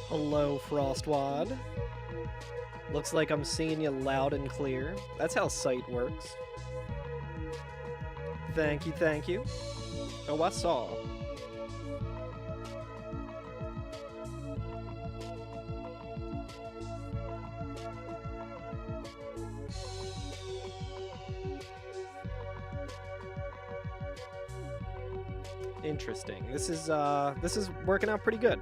Hello, Frostwad. Looks like I'm seeing you loud and clear. That's how sight works. Thank you, thank you. Oh, I saw. Interesting. This is working out pretty good.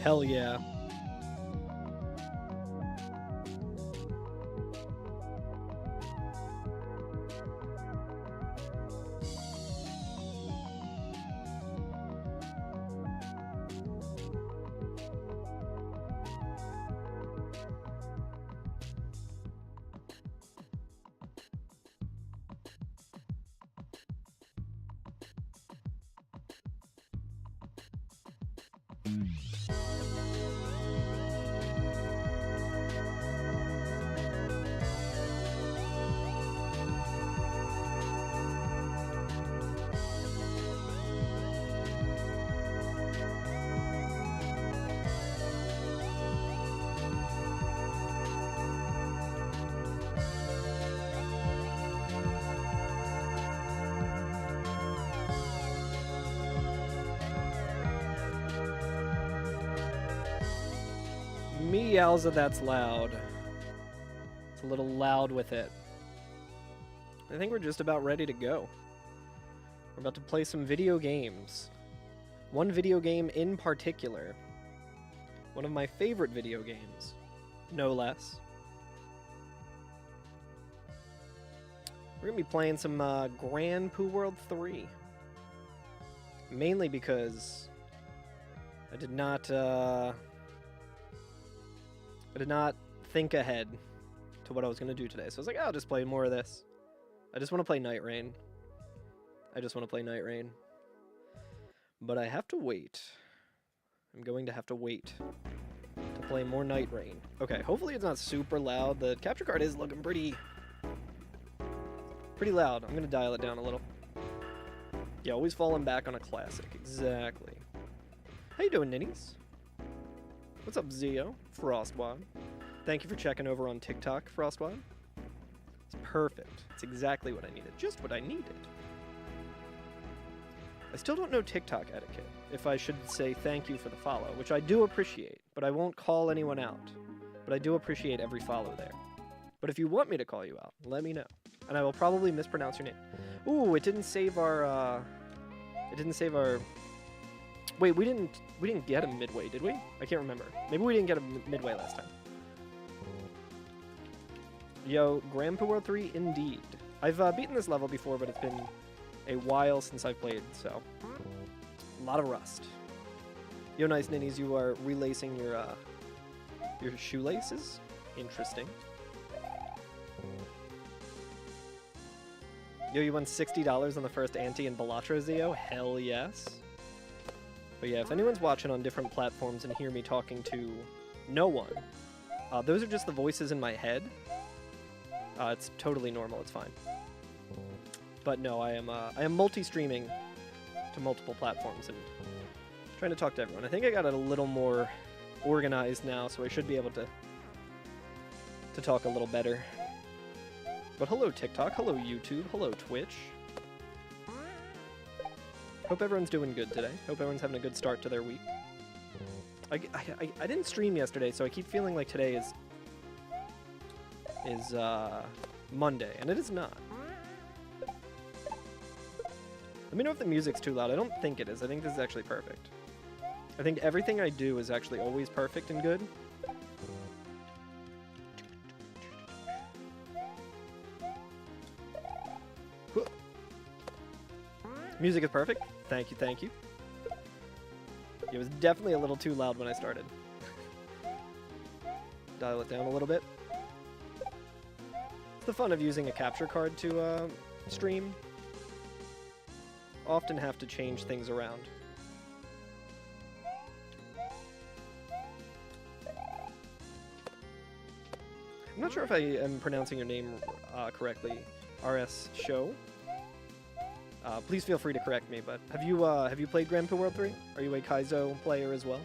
Hell yeah. Meowza, that's loud. It's a little loud with it. I think we're just about ready to go. We're about to play some video games. One video game in particular. One of my favorite video games. No less. We're going to be playing some Grand Poo World 3. Mainly because I did not think ahead to what I was going to do today. So I was like, oh, I'll just play more of this. I just want to play Night Rain. But I have to wait. I'm going to have to wait to play more Night Rain. Okay, hopefully it's not super loud. The capture card is looking pretty loud. I'm going to dial it down a little. Yeah, always falling back on a classic. Exactly. How you doing, ninnies? What's up, Zio? Frostwad. Thank you for checking over on TikTok, Frostwad. It's perfect. It's exactly what I needed. Just what I needed. I still don't know TikTok etiquette. If I should say thank you for the follow, which I do appreciate, but I won't call anyone out. But I do appreciate every follow there. But if you want me to call you out, let me know. And I will probably mispronounce your name. Ooh, it didn't save our, Wait, we didn't get a midway, did we? I can't remember. Maybe we didn't get a midway last time. Yo, Grand Poo World 3, indeed. I've beaten this level before, but it's been a while since I've played, so a lot of rust. Yo, nice ninnies, you are relacing your shoelaces. Interesting. Yo, you won $60 on the first Anti and Balatro Zio? Hell yes. But yeah, if anyone's watching on different platforms and hear me talking to no one, those are just the voices in my head. It's totally normal, it's fine. But no, I am multi-streaming to multiple platforms and trying to talk to everyone. I think I got it a little more organized now, so I should be able to talk a little better. But hello TikTok, hello YouTube, hello Twitch. Hope everyone's doing good today. Hope everyone's having a good start to their week. I didn't stream yesterday, so I keep feeling like today is Monday, and it is not. Let me know if the music's too loud. I don't think it is. I think this is actually perfect. I think everything I do is actually always perfect and good. Music is perfect. Thank you, thank you. It was definitely a little too loud when I started. Dial it down a little bit. It's the fun of using a capture card to stream. Often have to change things around. I'm not sure if I am pronouncing your name correctly, RS Show. Please feel free to correct me, but have you played Grand Prix World 3? Are you a Kaizo player as well?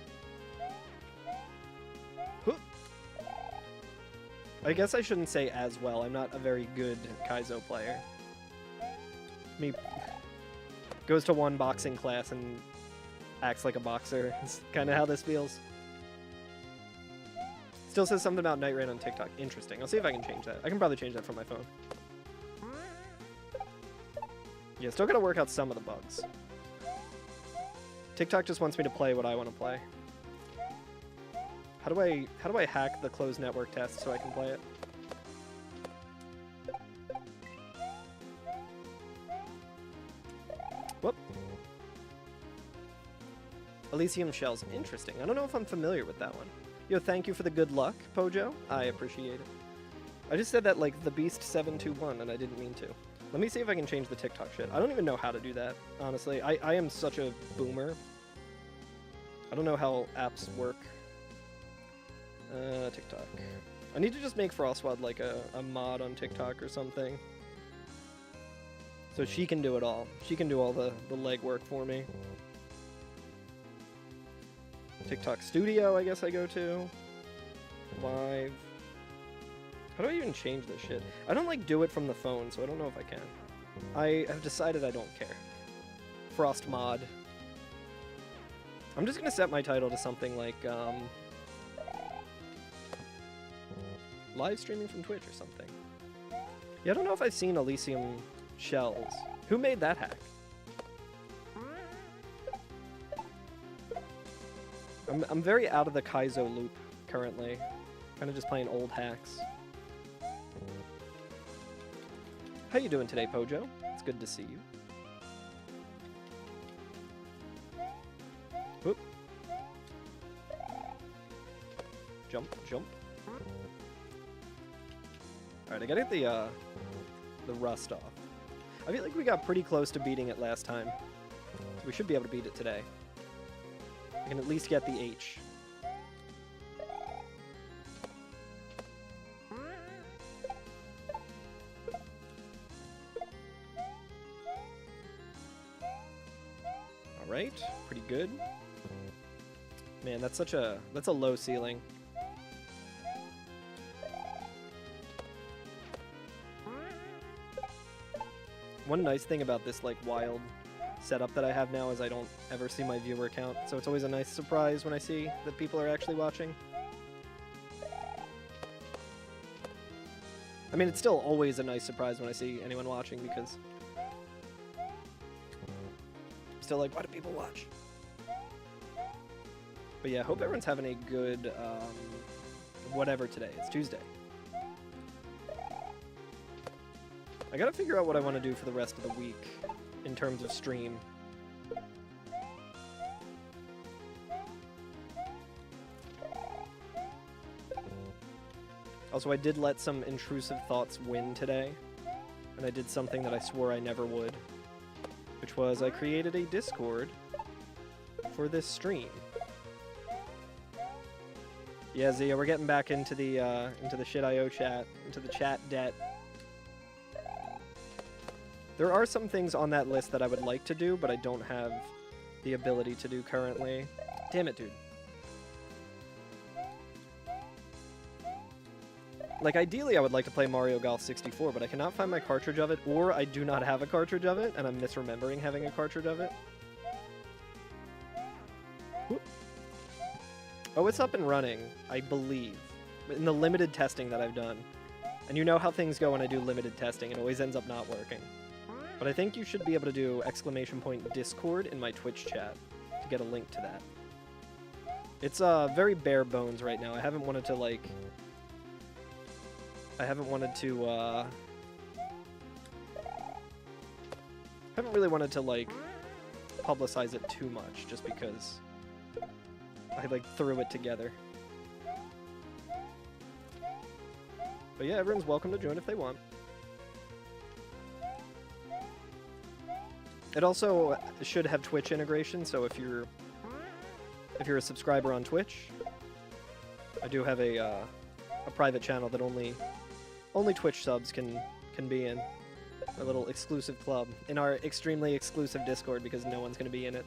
I guess I shouldn't say as well. I'm not a very good Kaizo player. Me goes to one boxing class and acts like a boxer. It's kind of how this feels. Still says something about Night Rain on TikTok. Interesting. I'll see if I can change that. I can probably change that from my phone. Yeah, still gotta work out some of the bugs. TikTok just wants me to play what I want to play. How do I hack the closed network test so I can play it? Whoop. Elysium Shells. Interesting. I don't know if I'm familiar with that one. Yo, thank you for the good luck, Pojo. I appreciate it. I just said that like the Beast 721 and I didn't mean to. Let me see if I can change the TikTok shit. I don't even know how to do that, honestly. I am such a boomer. I don't know how apps work. TikTok. I need to just make Frostwad like a mod on TikTok or something. So she can do it all. She can do all the legwork for me. TikTok Studio, I guess I go to. Live. How do I even change this shit? I don't like do it from the phone, so I don't know if I can. I have decided I don't care. Frost mod. I'm just gonna set my title to something like, live streaming from Twitch or something. Yeah, I don't know if I've seen Elysium Shells. Who made that hack? I'm very out of the Kaizo loop currently. Kind of just playing old hacks. How you doing today, Pojo? It's good to see you. Whoop. Jump, jump. Alright, I gotta get the rust off. I feel like we got pretty close to beating it last time. We should be able to beat it today. I can at least get the H. Alright, pretty good. Man, that's a low ceiling. One nice thing about this like wild setup that I have now is I don't ever see my viewer count, so it's always a nice surprise when I see that people are actually watching. I mean, it's still always a nice surprise when I see anyone watching because I'm still like, why do people watch? But yeah, I hope everyone's having a good whatever today. It's Tuesday. I gotta figure out what I want to do for the rest of the week in terms of stream. Also, I did let some intrusive thoughts win today, and I did something that I swore I never would, which was I created a Discord for this stream. Yeah, Zia, we're getting back into the shit.io chat, into the chat debt. There are some things on that list that I would like to do, but I don't have the ability to do currently. Damn it, dude. Like, ideally, I would like to play Mario Golf 64, but I cannot find my cartridge of it, or I do not have a cartridge of it, and I'm misremembering having a cartridge of it. Whoop. Oh, it's up and running, I believe, in the limited testing that I've done. And you know how things go when I do limited testing, it always ends up not working. But I think you should be able to do !Discord in my Twitch chat to get a link to that. It's very bare bones right now. I haven't wanted to like haven't really wanted to like publicize it too much just because I like threw it together. But yeah, everyone's welcome to join if they want. It also should have Twitch integration, so if you're a subscriber on Twitch, I do have a private channel that only Twitch subs can be in. A little exclusive club in our extremely exclusive Discord because no one's going to be in it.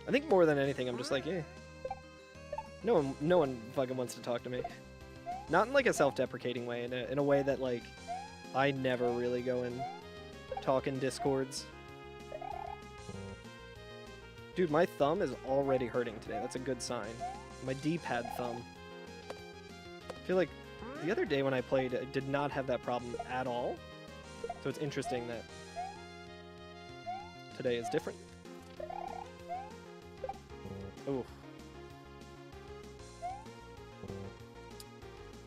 I think more than anything, I'm just like, eh. No one fucking wants to talk to me. Not in like a self-deprecating way, in a way that like I never really go and talk in Discords. Dude, my thumb is already hurting today. That's a good sign. My D-pad thumb. I feel like the other day when I played, I did not have that problem at all. So it's interesting that today is different. Ooh.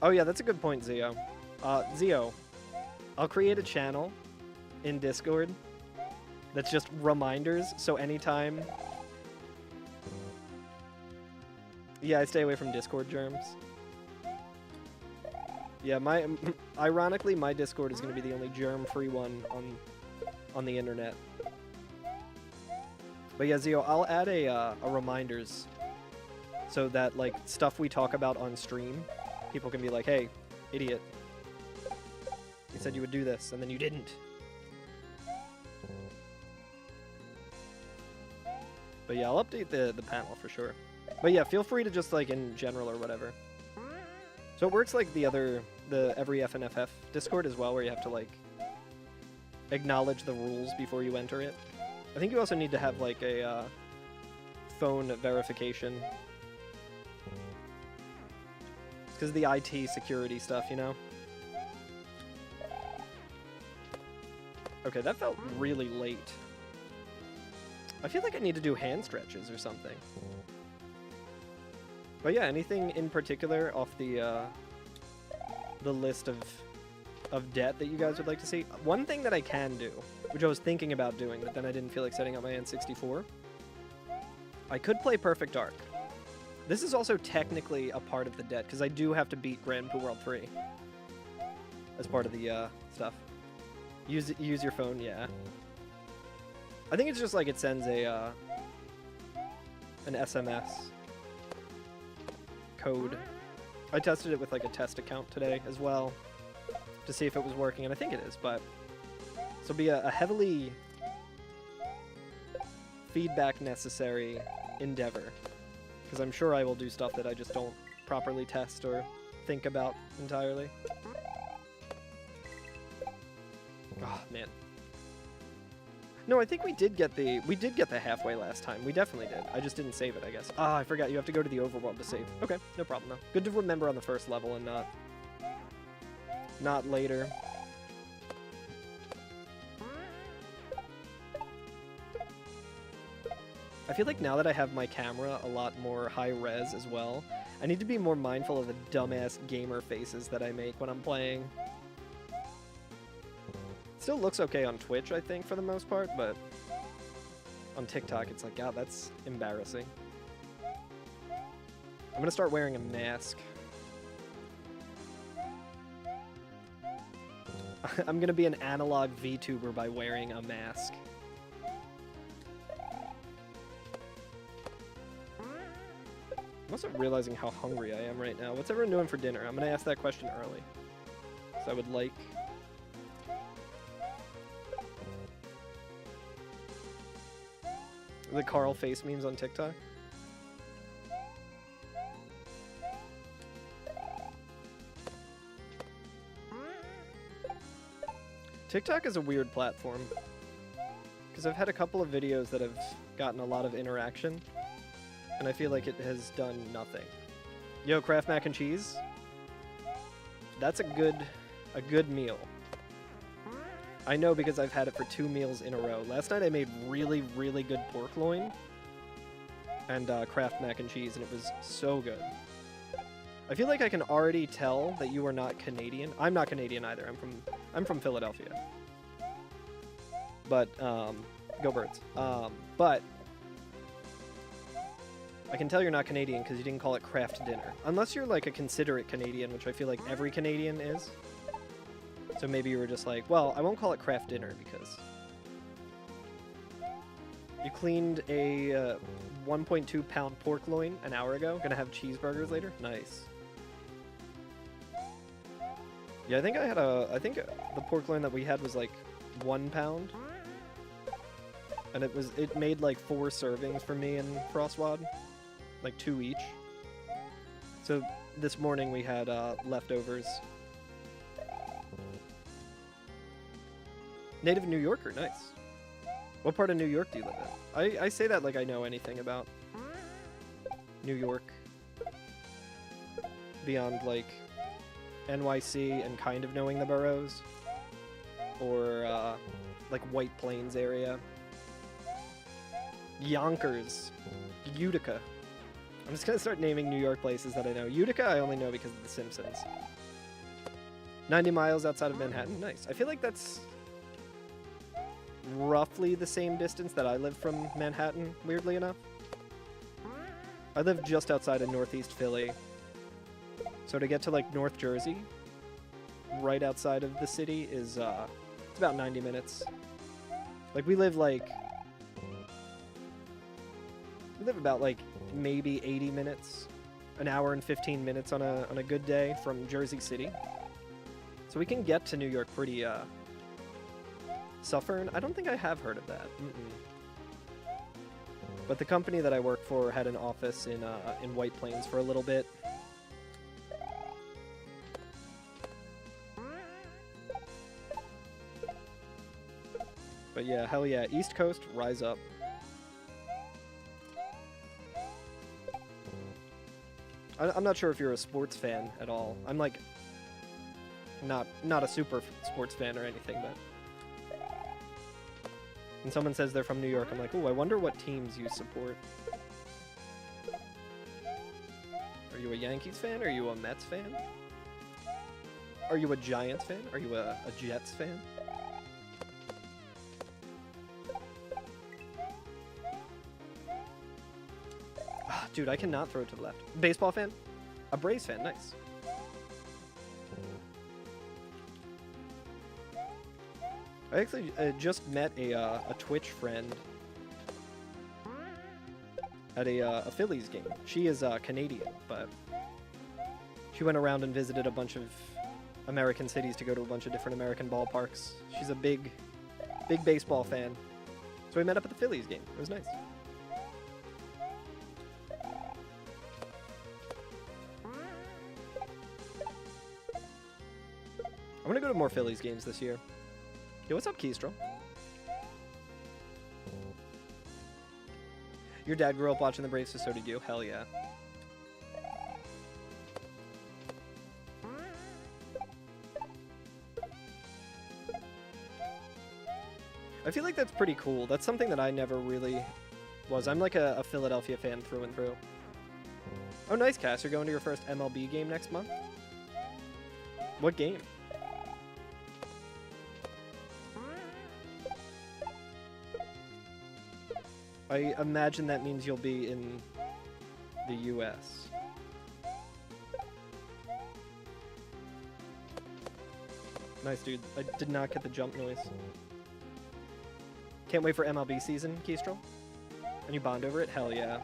Oh yeah, that's a good point, Zio. Zio, I'll create a channel in Discord that's just reminders, so anytime... Yeah, I stay away from Discord germs. Yeah, ironically, my Discord is going to be the only germ-free one on the internet. But yeah, Zio, I'll add a reminders so that like stuff we talk about on stream, people can be like, "Hey, idiot, you said you would do this, and then you didn't." But yeah, I'll update the panel for sure. But yeah, feel free to just like in general or whatever. So it works like the every FNFF Discord as well, where you have to like acknowledge the rules before you enter it. I think you also need to have like a phone verification. Because of the IT security stuff, you know? Okay, that felt really late. I feel like I need to do hand stretches or something. But yeah, anything in particular off the list of debt that you guys would like to see? One thing that I can do, which I was thinking about doing, but then I didn't feel like setting up my N64, I could play Perfect Dark. This is also technically a part of the debt, because I do have to beat Grand Poo World 3 as part of the stuff. Use your phone, yeah. I think it's just like it sends an SMS code. I tested it with like a test account today as well to see if it was working, and I think it is, but this will be a heavily feedback necessary endeavor, because I'm sure I will do stuff that I just don't properly test or think about entirely. Oh man. No, I think we did get the halfway last time. We definitely did. I just didn't save it, I guess. Ah, I forgot. You have to go to the overworld to save. Okay, no problem though. Good to remember on the first level and not later. I feel like now that I have my camera a lot more high res as well, I need to be more mindful of the dumbass gamer faces that I make when I'm playing. Still looks okay on Twitch, I think, for the most part, but on TikTok, it's like, God, that's embarrassing. I'm gonna start wearing a mask. I'm gonna be an analog VTuber by wearing a mask. I'm also realizing how hungry I am right now. What's everyone doing for dinner? I'm gonna ask that question early. So I would like... the Carl face memes on TikTok. TikTok is a weird platform. Because I've had a couple of videos that have gotten a lot of interaction, and I feel like it has done nothing. Yo, Kraft mac and cheese. That's a good meal. I know because I've had it for 2 meals in a row. Last night I made really, really good pork loin and Kraft mac and cheese, and it was so good. I feel like I can already tell that you are not Canadian. I'm not Canadian either. I'm from Philadelphia. But go Birds. But I can tell you're not Canadian because you didn't call it Kraft dinner. Unless you're like a considerate Canadian, which I feel like every Canadian is. So maybe you were just like, well, I won't call it Kraft dinner because you cleaned a 1.2 pound pork loin an hour ago. Gonna have cheeseburgers later. Nice. Yeah, I think the pork loin that we had was like 1 pound. And it made like 4 servings for me and Frostwad. Like 2 each. So this morning we had leftovers. Native New Yorker, nice. What part of New York do you live in? I say that like I know anything about New York. Beyond like NYC and kind of knowing the boroughs. Or like White Plains area. Yonkers. Utica. I'm just gonna start naming New York places that I know. Utica I only know because of The Simpsons. 90 miles outside of Manhattan, nice. I feel like that's roughly the same distance that I live from Manhattan, weirdly enough. I live just outside of Northeast Philly. So to get to like North Jersey, right outside of the city, is it's about 90 minutes. Like we live about like maybe 80 minutes, an hour and 15 minutes on a good day from Jersey City. So we can get to New York pretty Suffern? I don't think I have heard of that. But the company that I work for had an office in White Plains for a little bit. But yeah, hell yeah, East Coast, rise up. I'm not sure if you're a sports fan at all. I'm like not a super sports fan or anything, but when someone says they're from New York, I'm like, ooh, I wonder what teams you support. Are you a Yankees fan? Are you a Mets fan? Are you a Giants fan? Are you a Jets fan? Ah, dude, I cannot throw it to the left. Baseball fan? A Braves fan, nice. I actually just met a Twitch friend at a Phillies game. She is Canadian, but she went around and visited a bunch of American cities to go to a bunch of different American ballparks. She's a big baseball fan. So we met up at the Phillies game. It was nice. I'm gonna go to more Phillies games this year. Yo, what's up, Kestrel? Your dad grew up watching the Braves, so did you. Hell yeah. I feel like that's pretty cool. That's something that I never really was. I'm like a Philadelphia fan through and through. Oh, nice, Cass. You're going to your first MLB game next month? What game? I imagine that means you'll be in the US. Nice, dude. I did not get the jump noise. Can't wait for MLB season, Kestrel. And you bond over it? Hell yeah.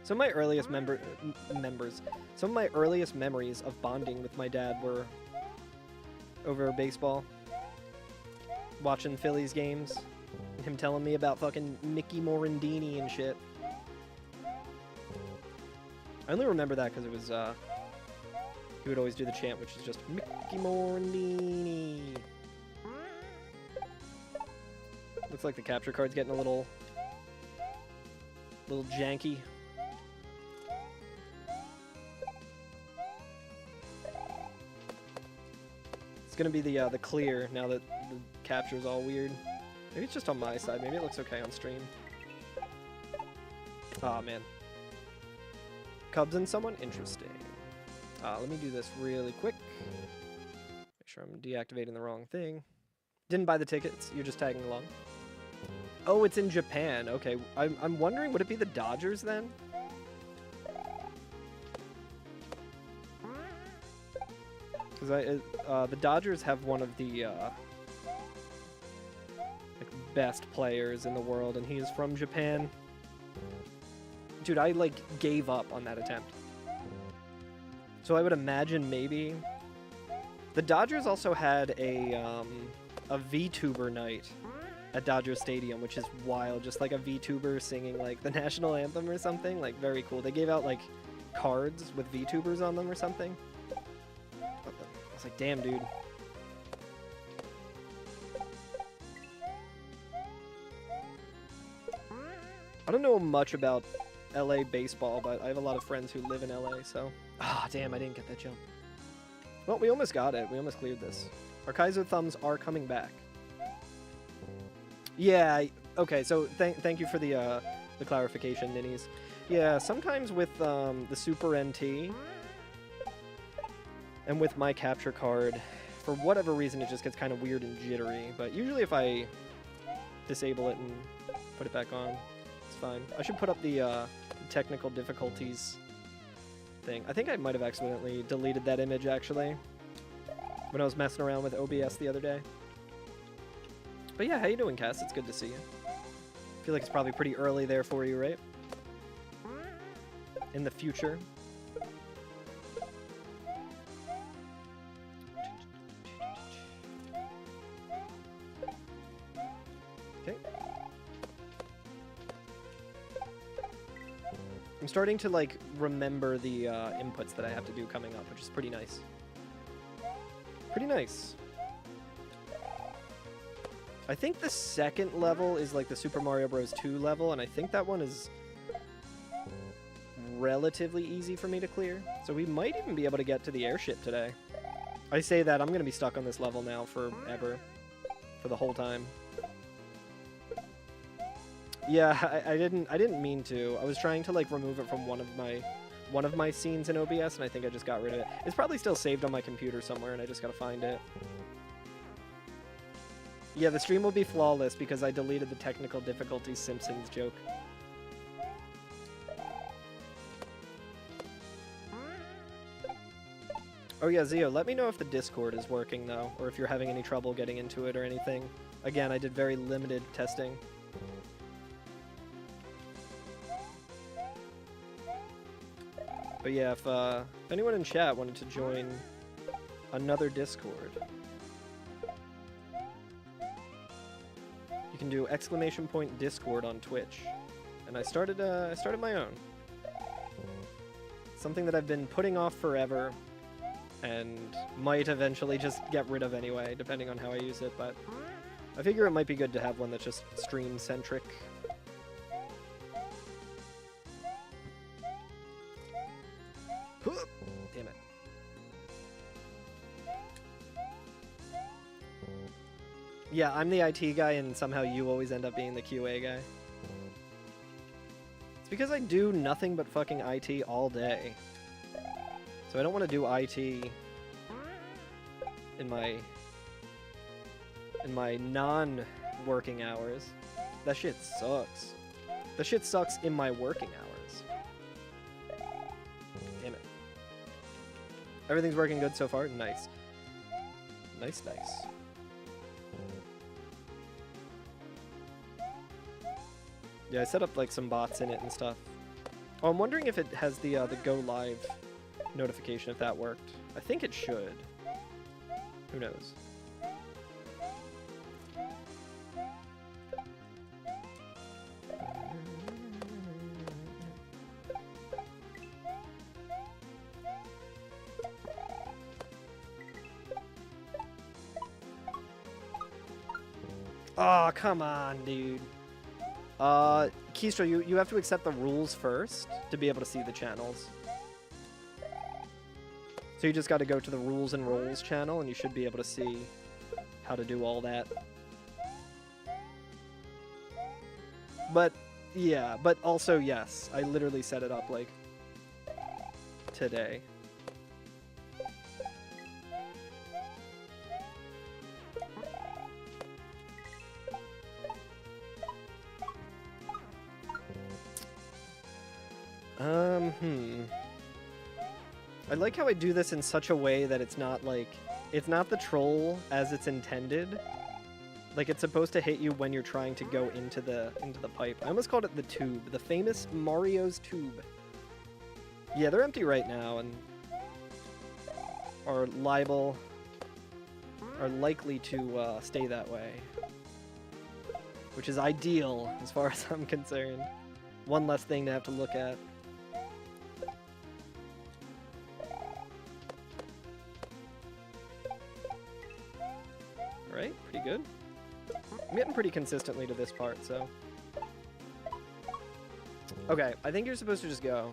Some of my earliest some of my earliest memories of bonding with my dad were over baseball. Watching Phillies games. Him telling me about fucking Mickey Morandini and shit. I only remember that because it was, he would always do the chant, which is just, Mickey Morandini. Looks like the capture card's getting a little janky. It's gonna be the clear now that the capture's all weird. Maybe it's just on my side. Maybe it looks okay on stream. Aw, man. Cubs and someone? Interesting. Let me do this really quick. Make sure I'm deactivating the wrong thing. Didn't buy the tickets. You're just tagging along. Oh, it's in Japan. Okay. I'm wondering, would it be the Dodgers then? Because the Dodgers have one of the like best players in the world, and he's from Japan. Dude, I like gave up on that attempt. So I would imagine maybe the Dodgers also had a VTuber night at Dodger Stadium, which is wild. Just like a VTuber singing like the national anthem or something. Like very cool. They gave out like cards with VTubers on them or something. I was like, damn, dude. I don't know much about LA baseball, but I have a lot of friends who live in LA, so... Ah, damn, I didn't get that jump. Well, we almost got it. We almost cleared this. Our Kaizo thumbs are coming back. Yeah, okay, so thank you for the clarification, Ninnies. Yeah, sometimes with the Super NT and with my capture card, for whatever reason, it just gets kind of weird and jittery. But usually if I disable it and put it back on, it's fine. I should put up the technical difficulties thing. I think I might have accidentally deleted that image, actually, when I was messing around with OBS the other day. But yeah, how you doing, Cass? It's good to see you. I feel like it's probably pretty early there for you, right? In the future. Okay. I'm starting to, like, remember the inputs that I have to do coming up, which is pretty nice. Pretty nice. I think the second level is like the Super Mario Bros. 2 level, and I think that one is relatively easy for me to clear. So we might even be able to get to the airship today. I say that, I'm going to be stuck on this level now forever. For the whole time. Yeah, I didn't mean to. I was trying to like remove it from one of my scenes in OBS, and I think I just got rid of it. It's probably still saved on my computer somewhere, and I just got to find it. Yeah, the stream will be flawless because I deleted the technical difficulties Simpsons joke. Oh yeah, Zio, let me know if the Discord is working though, or if you're having any trouble getting into it or anything. Again, I did very limited testing. But yeah, if anyone in chat wanted to join another Discord, you can do !Discord on Twitch. And I started my own. Something that I've been putting off forever and might eventually just get rid of anyway, depending on how I use it, but I figure it might be good to have one that's just stream-centric. Damn it. Yeah, I'm the IT guy, and somehow you always end up being the QA guy. It's because I do nothing but fucking IT all day. So I don't want to do IT in my non-working hours. That shit sucks. That shit sucks in my working hours. Damn it. Everything's working good so far? Nice. Nice, nice. Yeah, I set up like some bots in it and stuff. Oh, I'm wondering if it has the go live notification, if that worked. I think it should. Who knows? Oh, come on, dude. Keystro, you have to accept the rules first to be able to see the channels. So you just got to go to the Rules and Rolls channel, and you should be able to see how to do all that. But, yeah, but also, yes, I literally set it up, like, today. I like how I do this in such a way that it's not like, it's not the troll as it's intended. Like, it's supposed to hit you when you're trying to go into the pipe. I almost called it the tube, the famous Mario's tube. Yeah, they're empty right now, and are likely to stay that way, which is ideal as far as I'm concerned. One less thing to have to look at. Alright, pretty good. I'm getting pretty consistently to this part, so... Okay, I think you're supposed to just go.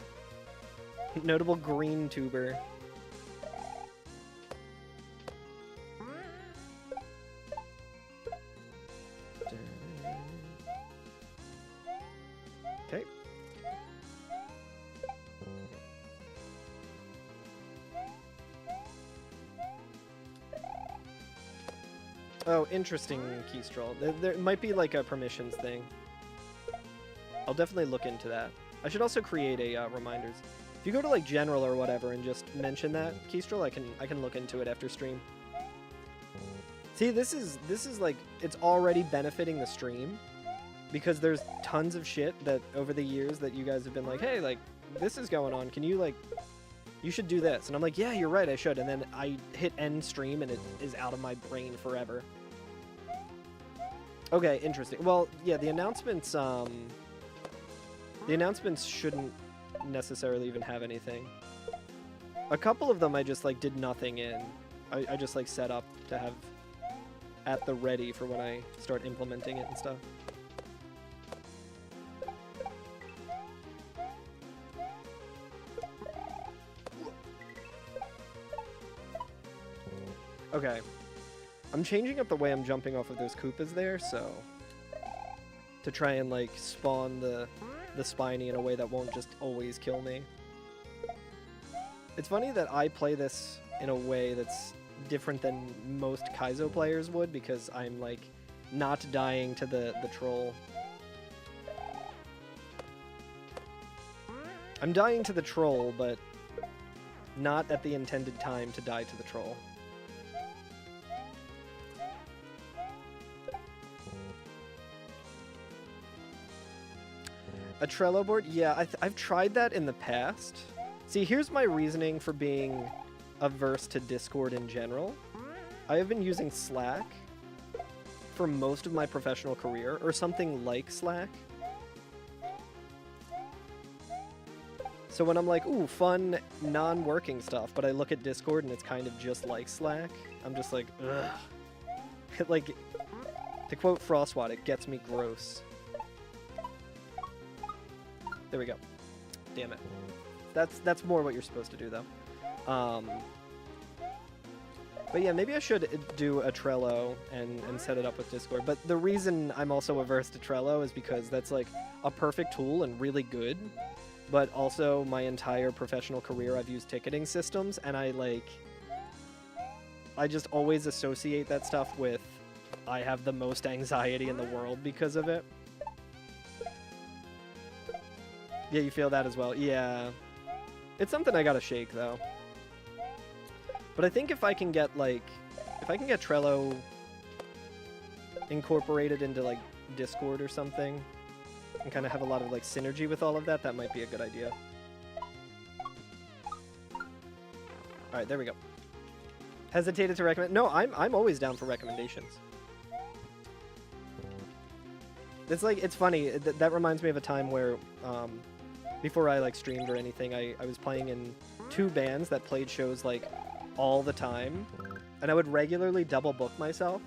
Notable green tuber. Okay. Oh, interesting, Keystroll. There might be like a permissions thing. I'll definitely look into that. I should also create a reminders. If you go to like general or whatever and just mention that, Keystroll, I can look into it after stream. See, this is like, it's already benefiting the stream because there's tons of shit that over the years that you guys have been like, hey, like, this is going on. Can you like, you should do this. And I'm like, yeah, you're right, I should. And then I hit end stream and it is out of my brain forever. Okay, interesting. Well, yeah, the announcements shouldn't necessarily even have anything. A couple of them I just like did nothing in. I just like set up to have at the ready for when I start implementing it and stuff. Okay. I'm changing up the way I'm jumping off of those Koopas there, so... to try and, like, spawn the Spiny in a way that won't just always kill me. It's funny that I play this in a way that's different than most Kaizo players would, because I'm, like, not dying to the troll. I'm dying to the troll, but not at the intended time to die to the troll. A Trello board? Yeah, I've tried that in the past. See, here's my reasoning for being averse to Discord in general. I have been using Slack for most of my professional career, or something like Slack. So when I'm like, ooh, fun, non-working stuff, but I look at Discord and it's kind of just like Slack, I'm just like, ugh. Like, to quote Frostwad, it gets me gross. There we go. Damn it. That's more what you're supposed to do, though. But yeah, maybe I should do a Trello and set it up with Discord. But the reason I'm also averse to Trello is because that's like a perfect tool and really good. But also my entire professional career I've used ticketing systems, and I just always associate that stuff with I have the most anxiety in the world because of it. Yeah, you feel that as well? Yeah. It's something I gotta shake, though. But I think if I can get, like... if I can get Trello incorporated into, like, Discord or something, and kind of have a lot of, like, synergy with all of that, that might be a good idea. Alright, there we go. Hesitated to recommend... No, I'm always down for recommendations. It's like, it's funny, that reminds me of a time where, before I, like, streamed or anything, I was playing in 2 bands that played shows, like, all the time, and I would regularly double book myself.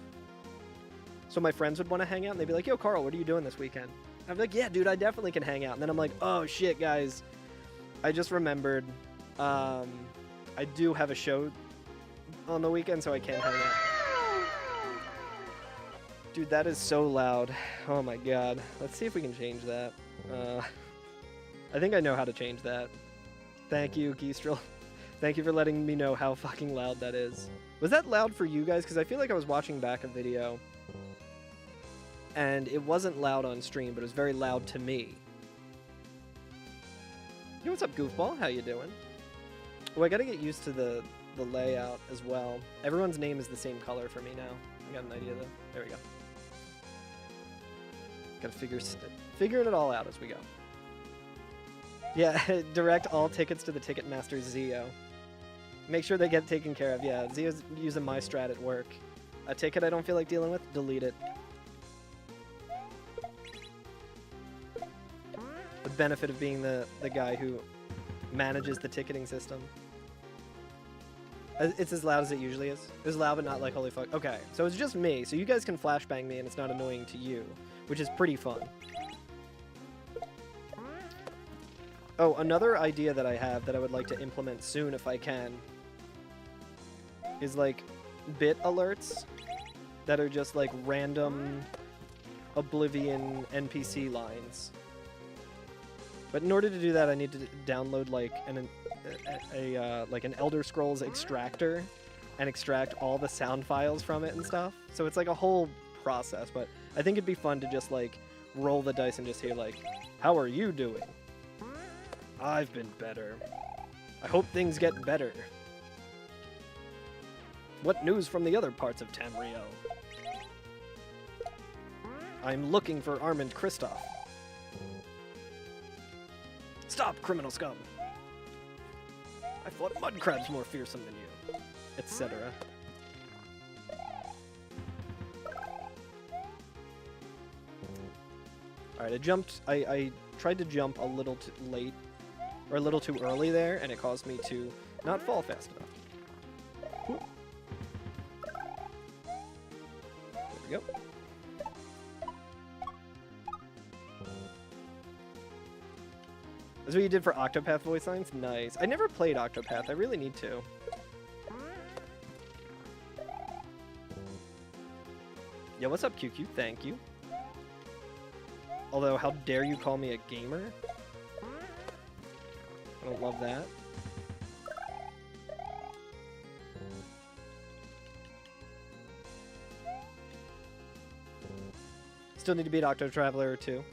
So my friends would want to hang out, and they'd be like, yo, Carl, what are you doing this weekend? I'd be like, yeah, dude, I definitely can hang out. And then I'm like, oh, shit, guys. I just remembered I do have a show on the weekend, so I can't hang out. Dude, that is so loud. Oh, my God. Let's see if we can change that. I think I know how to change that. Thank you, Geestrel. Thank you for letting me know how fucking loud that is. Was that loud for you guys? Because I feel like I was watching back a video, and it wasn't loud on stream, but it was very loud to me. Yo, what's up, Goofball? How you doing? Oh, I gotta get used to the layout as well. Everyone's name is the same color for me now. I got an idea, though. There we go. Gotta figuring it all out as we go. Yeah, direct all tickets to the Ticketmaster Zio. Make sure they get taken care of. Yeah, Zio's using my strat at work. A ticket I don't feel like dealing with, delete it. The benefit of being the guy who manages the ticketing system. It's as loud as it usually is. It's loud, but not like holy fuck. Okay, so it's just me. So you guys can flashbang me, and it's not annoying to you, which is pretty fun. Oh, another idea that I have that I would like to implement soon if I can is like bit alerts that are just like random Oblivion NPC lines. But in order to do that, I need to download like an Elder Scrolls extractor and extract all the sound files from it and stuff. So it's like a whole process, but I think it'd be fun to just like roll the dice and just hear like, how are you doing? I've been better. I hope things get better. What news from the other parts of Tamriel? I'm looking for Armand Kristoff. Stop, criminal scum! I thought Mudcrab's more fearsome than you, etc. Alright, I tried to jump a little too late, or a little too early there, and it caused me to not fall fast enough. There we go. That's what you did for Octopath voice lines? Nice. I never played Octopath. I really need to. Yo, what's up, QQ? Thank you. Although, how dare you call me a gamer? I don't love that. Still need to beat Octo Traveler 2.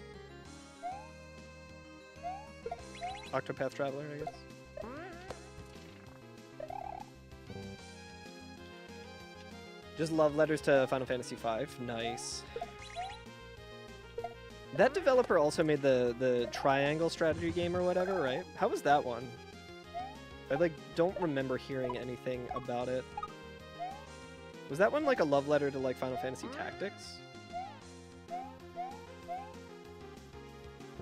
Octopath Traveler, I guess. Just love letters to Final Fantasy V. Nice. That developer also made the triangle strategy game or whatever, right? How was that one? I like don't remember hearing anything about it. Was that one like a love letter to like Final Fantasy Tactics?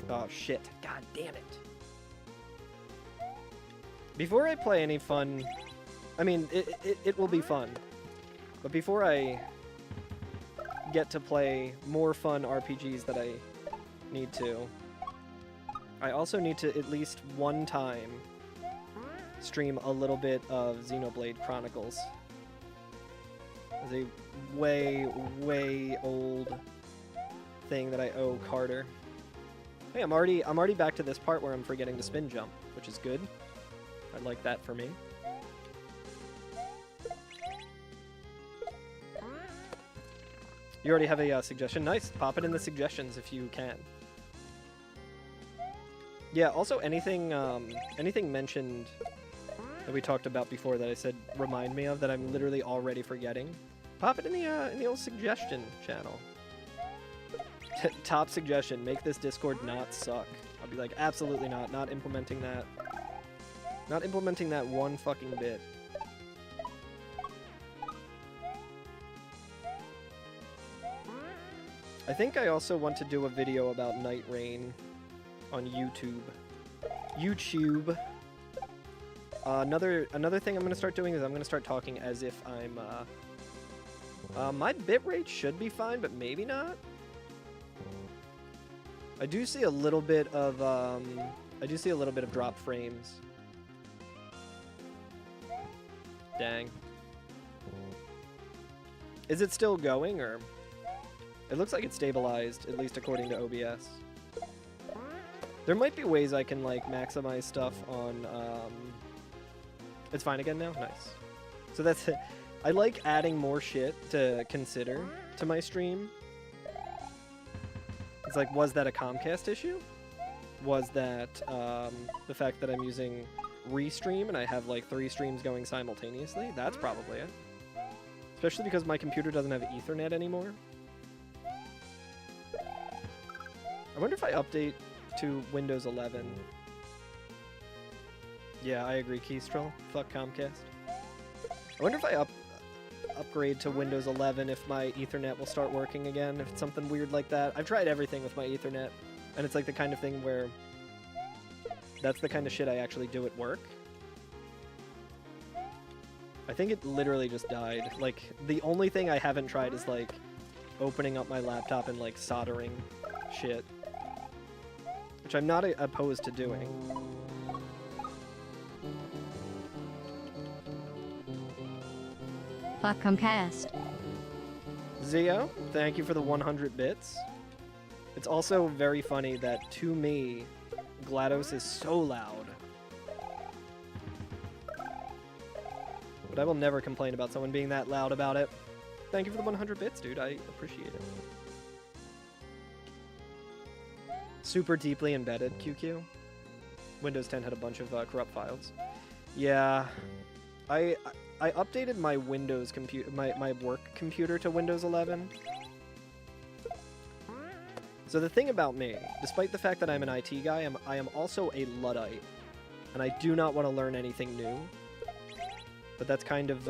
Oh shit. God damn it. Before I play any fun, I mean, it will be fun, but before I get to play more fun RPGs that I need to, I also need to at least one time stream a little bit of Xenoblade Chronicles. It's a way, way old thing that I owe Carter. Hey, I'm already back to this part where I'm forgetting to spin jump, which is good. I like that for me. You already have a suggestion? Nice. Pop it in the suggestions if you can. Yeah, also anything anything mentioned that we talked about before that I said remind me of that I'm literally already forgetting, pop it in the old suggestion channel. Top suggestion, make this Discord not suck. I'll be like, absolutely not implementing that. Not implementing that one fucking bit. I think I also want to do a video about Night Rain on YouTube. Another thing I'm going to start doing is I'm going to start talking as if I'm My bitrate should be fine, but maybe not. I do see a little bit of drop frames. Dang. Is it still going, or? It looks like it's stabilized, at least according to OBS. There might be ways I can, like, maximize stuff on, It's fine again now? Nice. So that's it. I like adding more shit to consider to my stream. It's like, was that a Comcast issue? Was that, the fact that I'm using Restream and I have, like, 3 streams going simultaneously? That's probably it. Especially because my computer doesn't have Ethernet anymore. I wonder if I update to Windows 11. Yeah, I agree, Kestrel. Fuck Comcast. I wonder if I upgrade to Windows 11 if my Ethernet will start working again, if it's something weird like that. I've tried everything with my Ethernet, and it's like the kind of thing where that's the kind of shit I actually do at work. I think it literally just died. Like, the only thing I haven't tried is, like, opening up my laptop and, like, soldering shit. Which I'm not opposed to doing. Fuck Comcast. Zio, thank you for the 100 bits. It's also very funny that, to me, GLaDOS is so loud. But I will never complain about someone being that loud about it. Thank you for the 100 bits, dude. I appreciate it. Super deeply embedded, QQ. Windows 10 had a bunch of corrupt files. Yeah, I updated my Windows computer, my work computer to Windows 11. So the thing about me, despite the fact that I'm an IT guy, I am also a Luddite, and I do not want to learn anything new. But that's kind of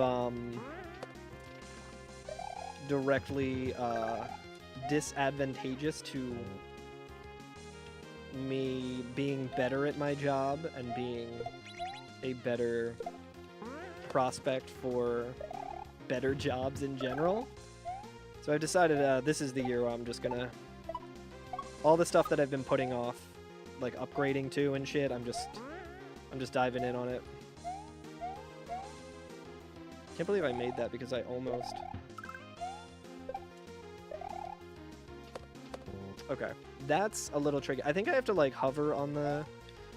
directly disadvantageous to me being better at my job and being a better prospect for better jobs in general. So I've decided this is the year where I'm just gonna... all the stuff that I've been putting off, like upgrading to and shit, I'm just diving in on it. Can't believe I made that because I almost... Okay, that's a little tricky. I think I have to, like, hover on the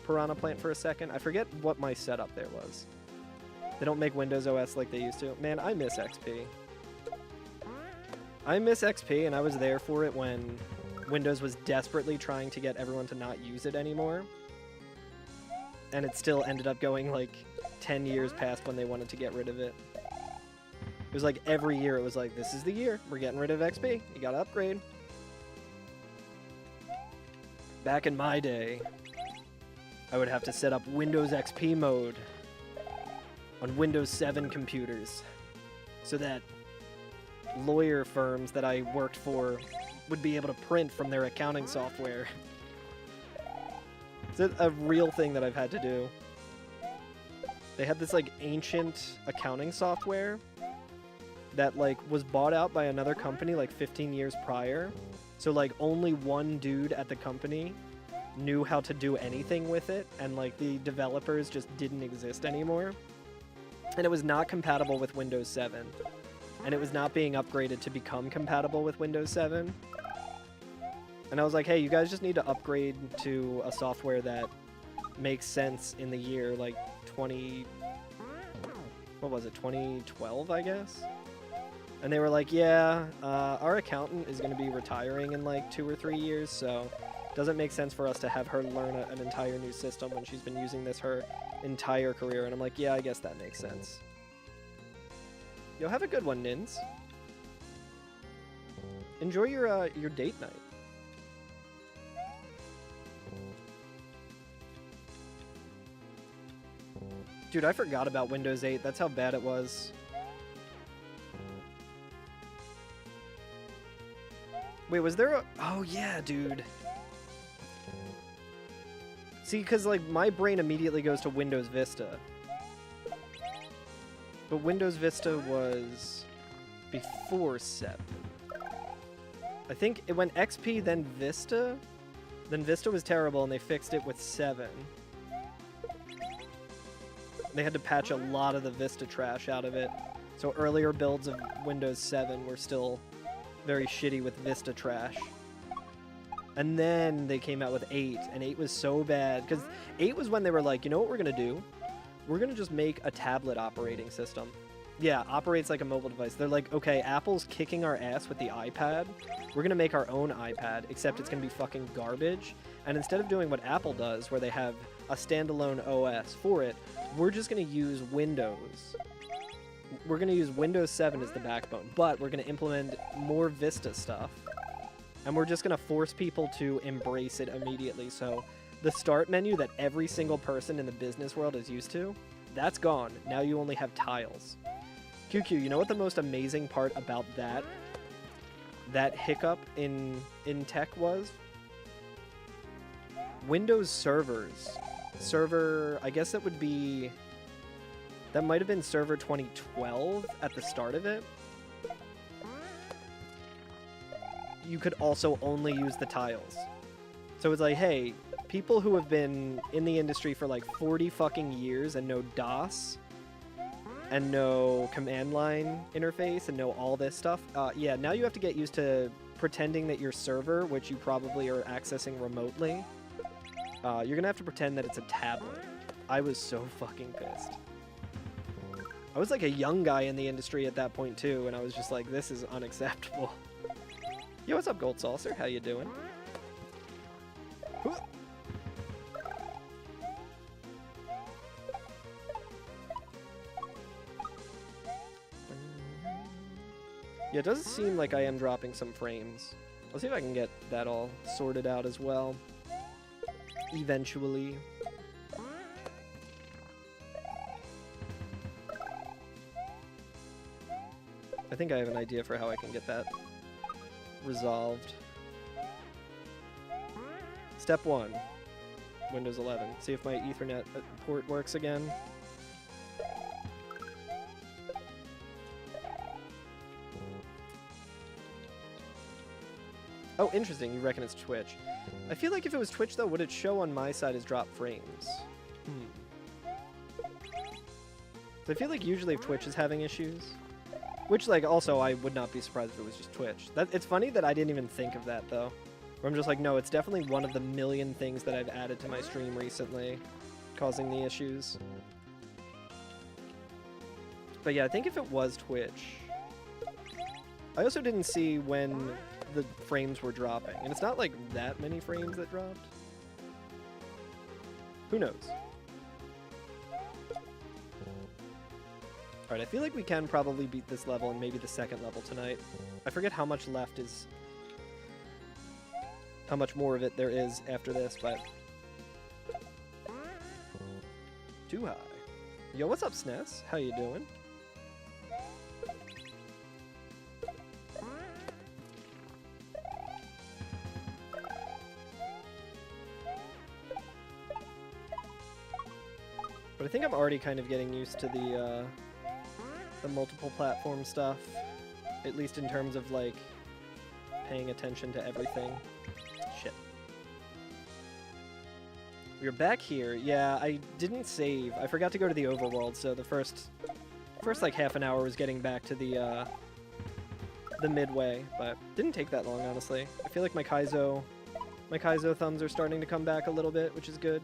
Piranha Plant for a second. I forget what my setup there was. They don't make Windows OS like they used to. Man, I miss XP. I miss XP, and I was there for it when Windows was desperately trying to get everyone to not use it anymore. And it still ended up going, like, 10 years past when they wanted to get rid of it. It was like every year it was like, this is the year. We're getting rid of XP. You gotta upgrade. Back in my day, I would have to set up Windows XP mode on Windows 7 computers so that lawyer firms that I worked for would be able to print from their accounting software. It's a real thing that I've had to do. They had this, like, ancient accounting software that, like, was bought out by another company, like, 15 years prior. So, like, only one dude at the company knew how to do anything with it, and, like, the developers just didn't exist anymore. And it was not compatible with Windows 7. And it was not being upgraded to become compatible with Windows 7. And I was like, hey, you guys just need to upgrade to a software that makes sense in the year, like, 2012, I guess? And they were like, yeah, our accountant is going to be retiring in, like, 2 or 3 years, so it doesn't make sense for us to have her learn an entire new system when she's been using this her entire career. And I'm like, yeah, I guess that makes sense. Yo, have a good one, Nins. Enjoy your date night. Dude, I forgot about Windows 8. That's how bad it was. Wait, was there a... Oh, yeah, dude. See, because, like, my brain immediately goes to Windows Vista. But Windows Vista was before 7. I think it went XP, then Vista. Then Vista was terrible, and they fixed it with 7. They had to patch a lot of the Vista trash out of it. So earlier builds of Windows 7 were still very shitty with Vista trash. And then they came out with 8, and 8 was so bad. Because 8 was when they were like, you know what we're going to do? We're going to just make a tablet operating system. Yeah, operates like a mobile device. They're like, okay, Apple's kicking our ass with the iPad. We're going to make our own iPad, except it's going to be fucking garbage. And instead of doing what Apple does, where they have a standalone OS for it, we're just going to use Windows. We're going to use Windows 7 as the backbone, but we're going to implement more Vista stuff. And we're just going to force people to embrace it immediately. So the start menu that every single person in the business world is used to, that's gone. Now you only have tiles. QQ, you know what the most amazing part about that hiccup in tech was? Windows servers. Server, I guess that would be... That might have been server 2012 at the start of it. You could also only use the tiles. So it's like, hey, people who have been in the industry for like 40 fucking years and know DOS and know command line interface and know all this stuff, yeah, now you have to get used to pretending that your server, which you probably are accessing remotely, you're gonna have to pretend that it's a tablet. I was so fucking pissed. I was like a young guy in the industry at that point too, and I was just like, this is unacceptable. Yo, what's up, Gold Saucer? How you doing? Yeah, it does seem like I am dropping some frames. I'll see if I can get that all sorted out as well. Eventually. I think I have an idea for how I can get that resolved. Step 1. Windows 11. See if my Ethernet port works again. Oh, interesting. You reckon it's Twitch. I feel like if it was Twitch, though, would it show on my side as drop frames? So I feel like usually if Twitch is having issues... Which, like, also, I would not be surprised if it was just Twitch. It's funny that I didn't even think of that, though. Where I'm just like, no, it's definitely one of the million things that I've added to my stream recently causing the issues. But yeah, I think if it was Twitch... I also didn't see when the frames were dropping. And it's not like that many frames that dropped. Who knows? Alright, I feel like we can probably beat this level and maybe the second level tonight. I forget how much left is... How much more of it there is after this, but... Too high. Yo, what's up, SNES? How you doing? But I think I'm already kind of getting used to the multiple platform stuff, at least in terms of, like, paying attention to everything. Shit. We're back here. Yeah, I didn't save. I forgot to go to the overworld, so the first like half an hour was getting back to the midway, but didn't take that long, honestly. I feel like my Kaizo thumbs are starting to come back a little bit, which is good.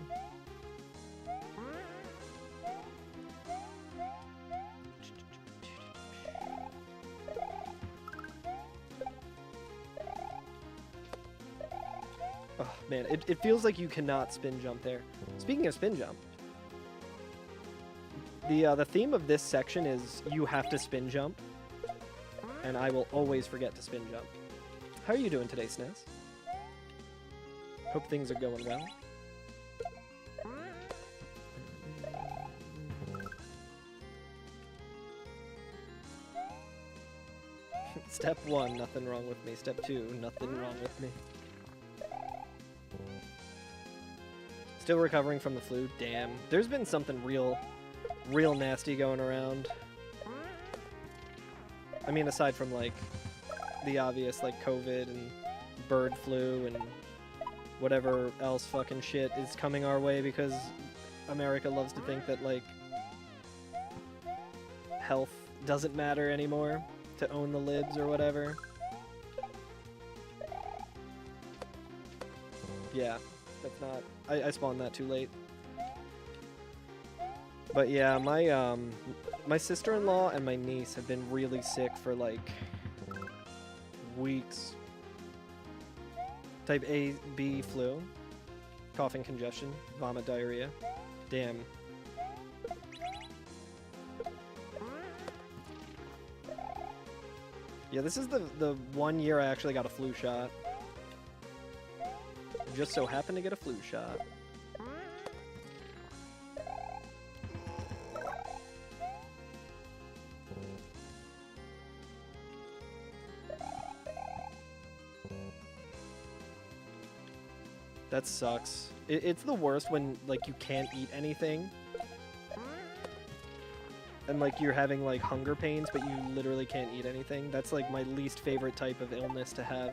Man, it feels like you cannot spin jump there. Speaking of spin jump, the theme of this section is you have to spin jump, and I will always forget to spin jump. How are you doing today, SNES? Hope things are going well. Step 1, nothing wrong with me. Step 2, nothing wrong with me. Still recovering from the flu? Damn. There's been something real nasty going around. I mean, aside from, like, the obvious, like, COVID and bird flu and whatever else fucking shit is coming our way because America loves to think that, like, health doesn't matter anymore, to own the libs or whatever. Yeah, that's not... I spawned that too late. But yeah, my sister-in-law and my niece have been really sick for, like, weeks. Type A, B flu, coughing, congestion, vomit, diarrhea. Damn. Yeah, this is the 1 year I actually got a flu shot. Just so happened to get a flu shot. That sucks. It's the worst when, like, you can't eat anything. And, like, you're having, like, hunger pains, but you literally can't eat anything. That's, like, my least favorite type of illness to have.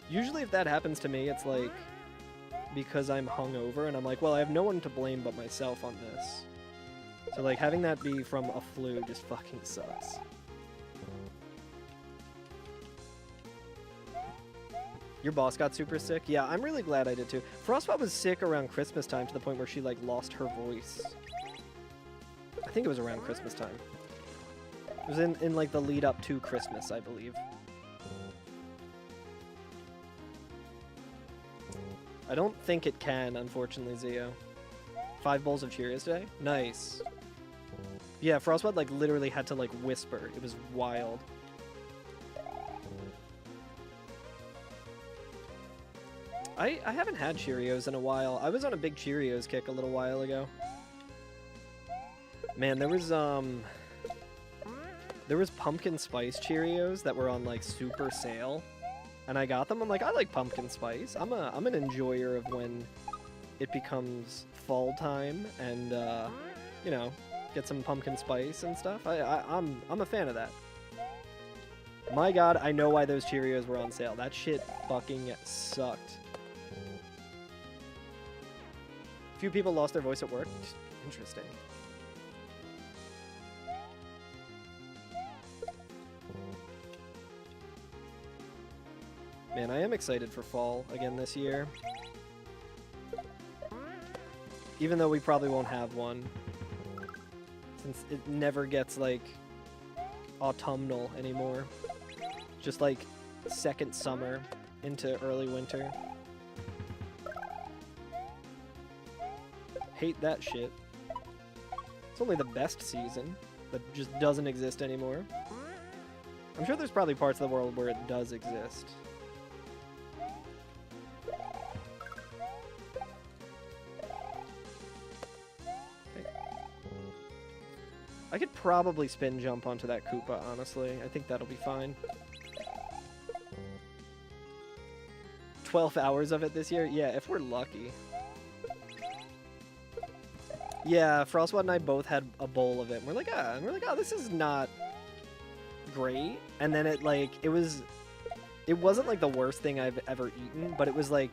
Usually if that happens to me, it's, like, because I'm hungover, and I'm like, well, I have no one to blame but myself on this. So, like, having that be from a flu just fucking sucks. Your boss got super sick? Yeah, I'm really glad I did too. Frostbot was sick around Christmas time to the point where she, like, lost her voice. I think it was around Christmas time. It was in like, the lead up to Christmas, I believe. I don't think it can, unfortunately, Zio. 5 bowls of Cheerios today? Nice. Yeah, Frostbot, like, literally had to, like, whisper. It was wild. I haven't had Cheerios in a while. I was on a big Cheerios kick a little while ago. Man, there was pumpkin spice Cheerios that were on, like, super sale. And I got them. I'm like, I like pumpkin spice. I'm an enjoyer of when it becomes fall time and, you know, get some pumpkin spice and stuff. I'm a fan of that. My god, I know why those Cheerios were on sale. That shit fucking sucked. Few people lost their voice at work. Interesting. Man, I am excited for fall again this year. Even though we probably won't have one. Since it never gets, like, autumnal anymore. Just, like, second summer into early winter. Hate that shit. It's only the best season that just doesn't exist anymore. I'm sure there's probably parts of the world where it does exist. Okay. I could probably spin jump onto that Koopa, honestly. I think that'll be fine. 12 hours of it this year? Yeah, if we're lucky. Yeah, Frostbot and I both had a bowl of it. And we're like, oh, this is not great. And then it wasn't like the worst thing I've ever eaten, but it was like,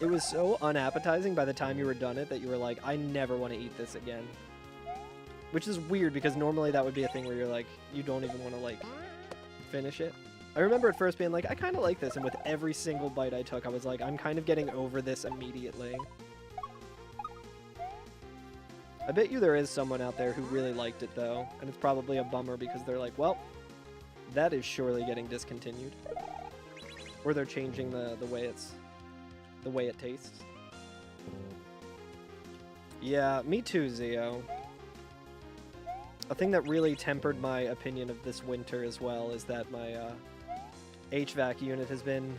it was so unappetizing by the time you were done it that you were like, I never want to eat this again. Which is weird because normally that would be a thing where you're like, you don't even want to, like, finish it. I remember at first being like, I kind of like this, and with every single bite I took, I was like, I'm kind of getting over this immediately. I bet you there is someone out there who really liked it, though, and it's probably a bummer because they're like, well, that is surely getting discontinued. Or they're changing the way it tastes. Yeah, me too, Zio. A thing that really tempered my opinion of this winter as well is that my HVAC unit has been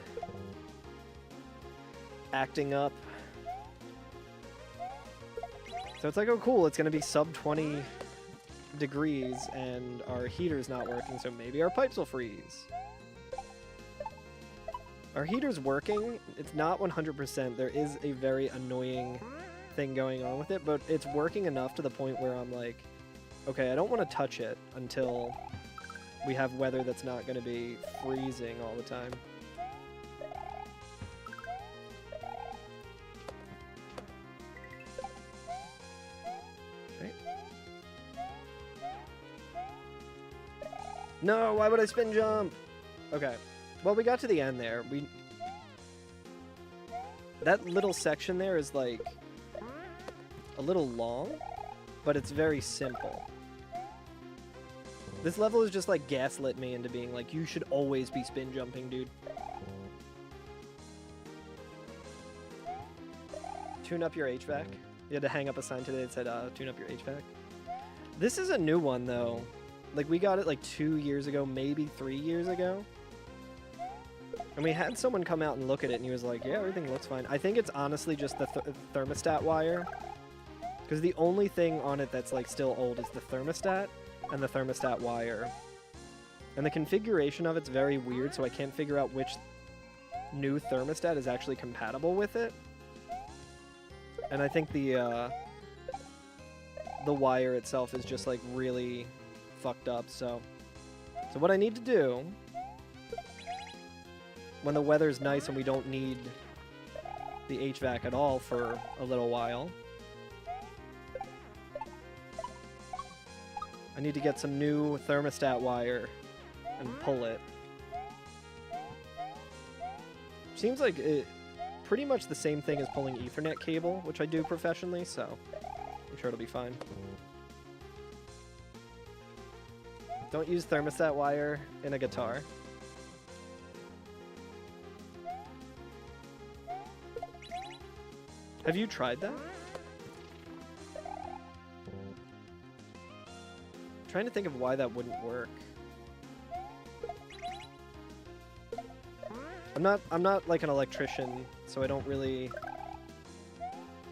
acting up. So it's like, oh cool, it's going to be sub 20 degrees and our heater's not working, so maybe our pipes will freeze. Our heater's working. It's not 100%. There is a very annoying thing going on with it, but it's working enough to the point where I'm like, Okay, I don't want to touch it until we have weather that's not going to be freezing all the time. Okay. No, why would I spin jump? Okay. Well, we got to the end there. That little section there is like a little long, but it's very simple. This level is just like gaslit me into being like, you should always be spin jumping, dude. Tune up your HVAC. You had to hang up a sign today that said, tune up your HVAC. This is a new one, though. Like, we got it like 2 years ago, maybe 3 years ago. And we had someone come out and look at it, and he was like, yeah, everything looks fine. I think it's honestly just the thermostat wire. Because the only thing on it that's like still old is the thermostat and the thermostat wire. And the configuration of it's very weird, so I can't figure out which new thermostat is actually compatible with it. And I think the wire itself is just like really fucked up, so what I need to do when the weather's nice and we don't need the HVAC at all for a little while, I need to get some new thermostat wire and pull it. Seems like it pretty much the same thing as pulling Ethernet cable, which I do professionally, so I'm sure it'll be fine. Don't use thermostat wire in a guitar. Have you tried that? I'm trying to think of why that wouldn't work. I'm not like an electrician, so I don't really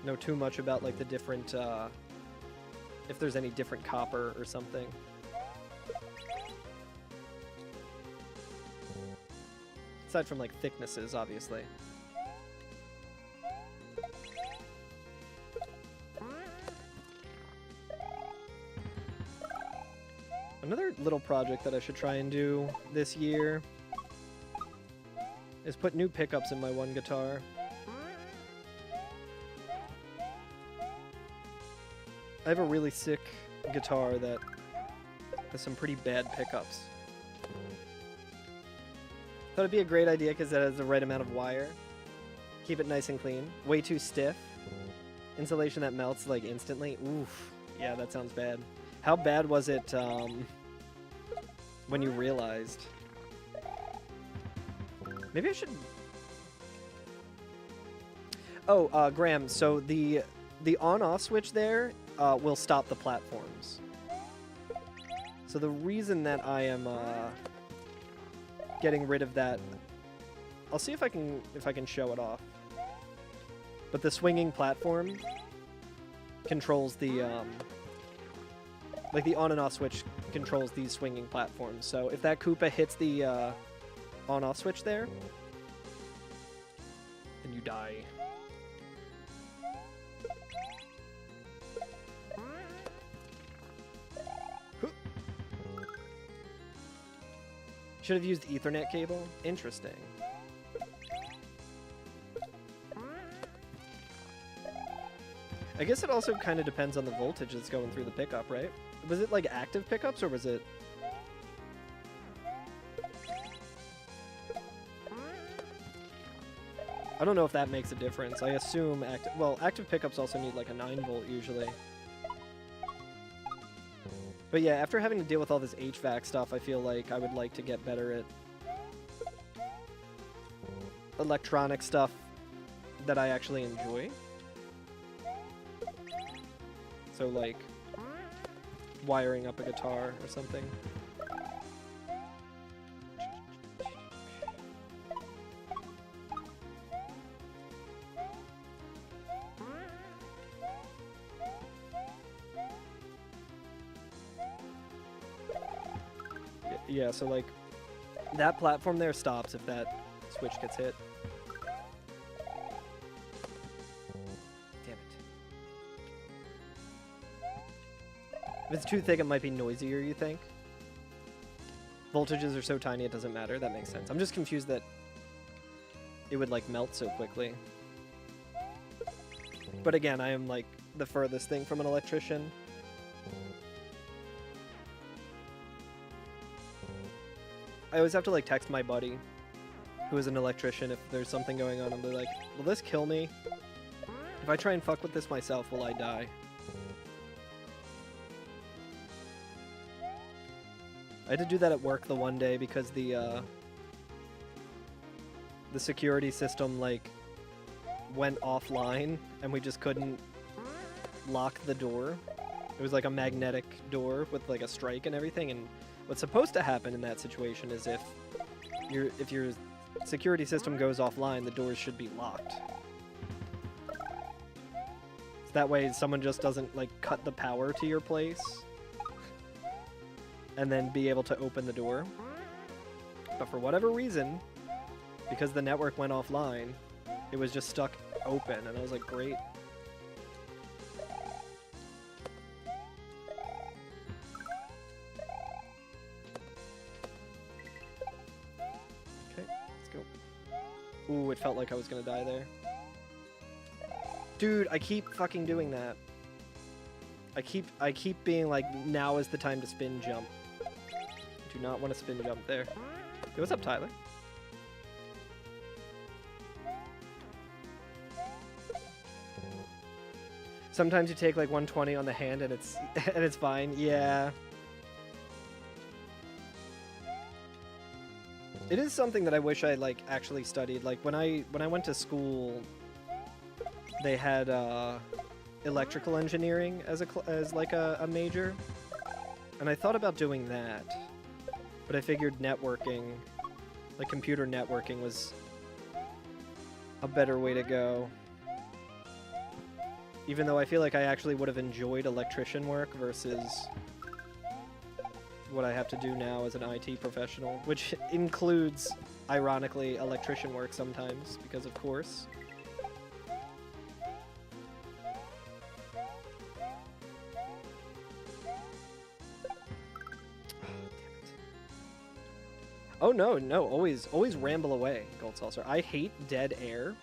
know too much about like the different if there's any different copper or something. Aside from like thicknesses, obviously. Another little project that I should try and do this year is put new pickups in my one guitar. I have a really sick guitar that has some pretty bad pickups. Thought it'd be a great idea because it has the right amount of wire. Keep it nice and clean. Way too stiff. Insulation that melts like instantly. Oof. Yeah, that sounds bad. How bad was it when you realized? Maybe I should... Oh, Graham, so the on-off switch there will stop the platforms. So the reason that I am getting rid of that... I'll see if I can show it off. But the swinging platform controls the... like the on and off switch controls these swinging platforms. So if that Koopa hits the on-off switch there, then you die. Should have used Ethernet cable. Interesting. I guess it also kind of depends on the voltage that's going through the pickup, right? Was it like active pickups or was it... I don't know if that makes a difference. I assume active pickups also need like a 9-volt usually. But yeah, after having to deal with all this HVAC stuff, I feel like I would like to get better at electronic stuff that I actually enjoy. So like wiring up a guitar or something. Yeah, so like that platform there stops if that switch gets hit. If it's too thick, it might be noisier, you think? Voltages are so tiny, it doesn't matter. That makes sense. I'm just confused that it would, like, melt so quickly. But again, I am, like, the furthest thing from an electrician. I always have to, like, text my buddy, who is an electrician, if there's something going on, and be like, will this kill me? If I try and fuck with this myself, will I die? I had to do that at work the one day because the security system, like, went offline, and we just couldn't lock the door. It was like a magnetic door with, like, a strike and everything, and what's supposed to happen in that situation is if your security system goes offline, the doors should be locked. So that way someone just doesn't, like, cut the power to your place and then be able to open the door. But for whatever reason, because the network went offline, it was just stuck open, and I was like, great. Okay, let's go. Ooh, it felt like I was gonna die there. Dude, I keep fucking doing that. I keep being like, now is the time to spin jump. Do not want to spin jump there. Hey, what's up, Tyler? Sometimes you take like 120 on the hand and it's fine. Yeah. It is something that I wish I like actually studied. Like when I went to school, they had electrical engineering as a major, and I thought about doing that, but I figured networking, like computer networking, was a better way to go. Even though I feel like I actually would have enjoyed electrician work versus what I have to do now as an IT professional, which includes, ironically, electrician work sometimes, because of course. Oh no, always ramble away, Gold Saucer. I hate dead air.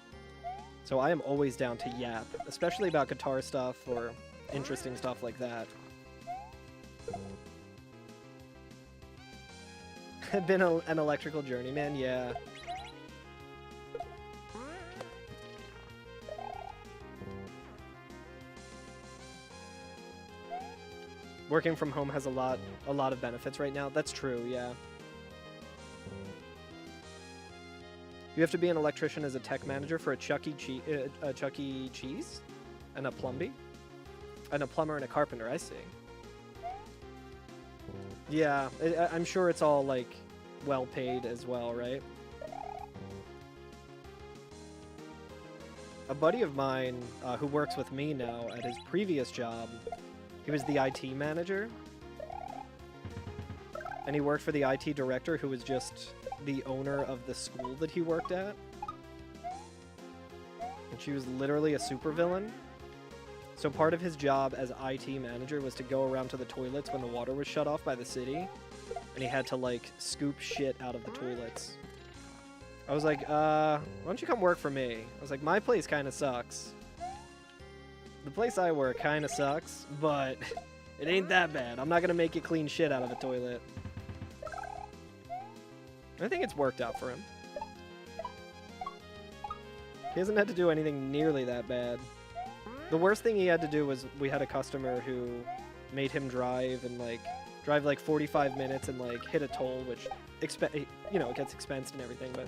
So I am always down to yap, especially about guitar stuff or interesting stuff like that. I've been an electrical journeyman, yeah. Working from home has a lot of benefits right now. That's true, yeah. You have to be an electrician as a tech manager for a Chuck E. Cheese and a plumber and a carpenter, I see. Yeah, I'm sure it's all, like, well paid as well, right? A buddy of mine who works with me now at his previous job, he was the IT manager. And he worked for the IT director, who was just the owner of the school that he worked at. And she was literally a supervillain. So part of his job as IT manager was to go around to the toilets when the water was shut off by the city. And he had to, like, scoop shit out of the toilets. I was like, why don't you come work for me? I was like, my place kind of sucks. The place I work kind of sucks, but it ain't that bad. I'm not going to make you clean shit out of a toilet. I think it's worked out for him. He hasn't had to do anything nearly that bad. The worst thing he had to do was we had a customer who made him drive like 45 minutes and like hit a toll, which it gets expensed and everything, but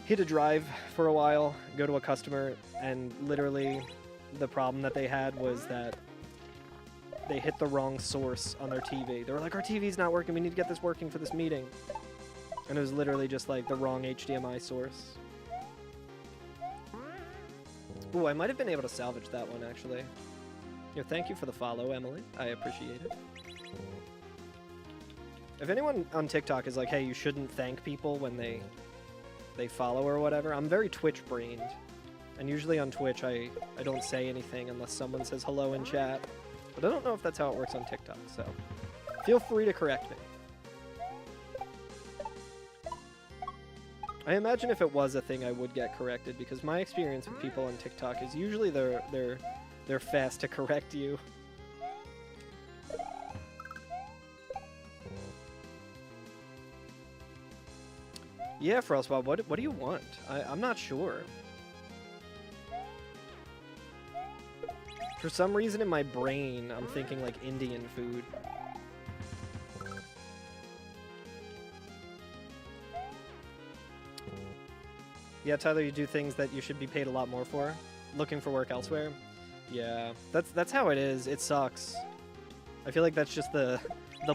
he had to drive for a while, go to a customer, and literally the problem that they had was that they hit the wrong source on their TV. They were like, our TV's not working, we need to get this working for this meeting. And it was literally just like the wrong HDMI source. Ooh, I might have been able to salvage that one, actually. Thank you for the follow, Emily. I appreciate it. If anyone on TikTok is like, hey, you shouldn't thank people when they follow or whatever, I'm very Twitch-brained. And usually on Twitch, I don't say anything unless someone says hello in chat. But I don't know if that's how it works on TikTok, so feel free to correct me. I imagine if it was a thing, I would get corrected, because my experience with people on TikTok is usually they're fast to correct you. Yeah, Frostbob, what do you want? I'm not sure. For some reason in my brain, I'm thinking like Indian food. Yeah, Tyler, you do things that you should be paid a lot more for. Looking for work elsewhere. Yeah, that's how it is. It sucks. I feel like that's just the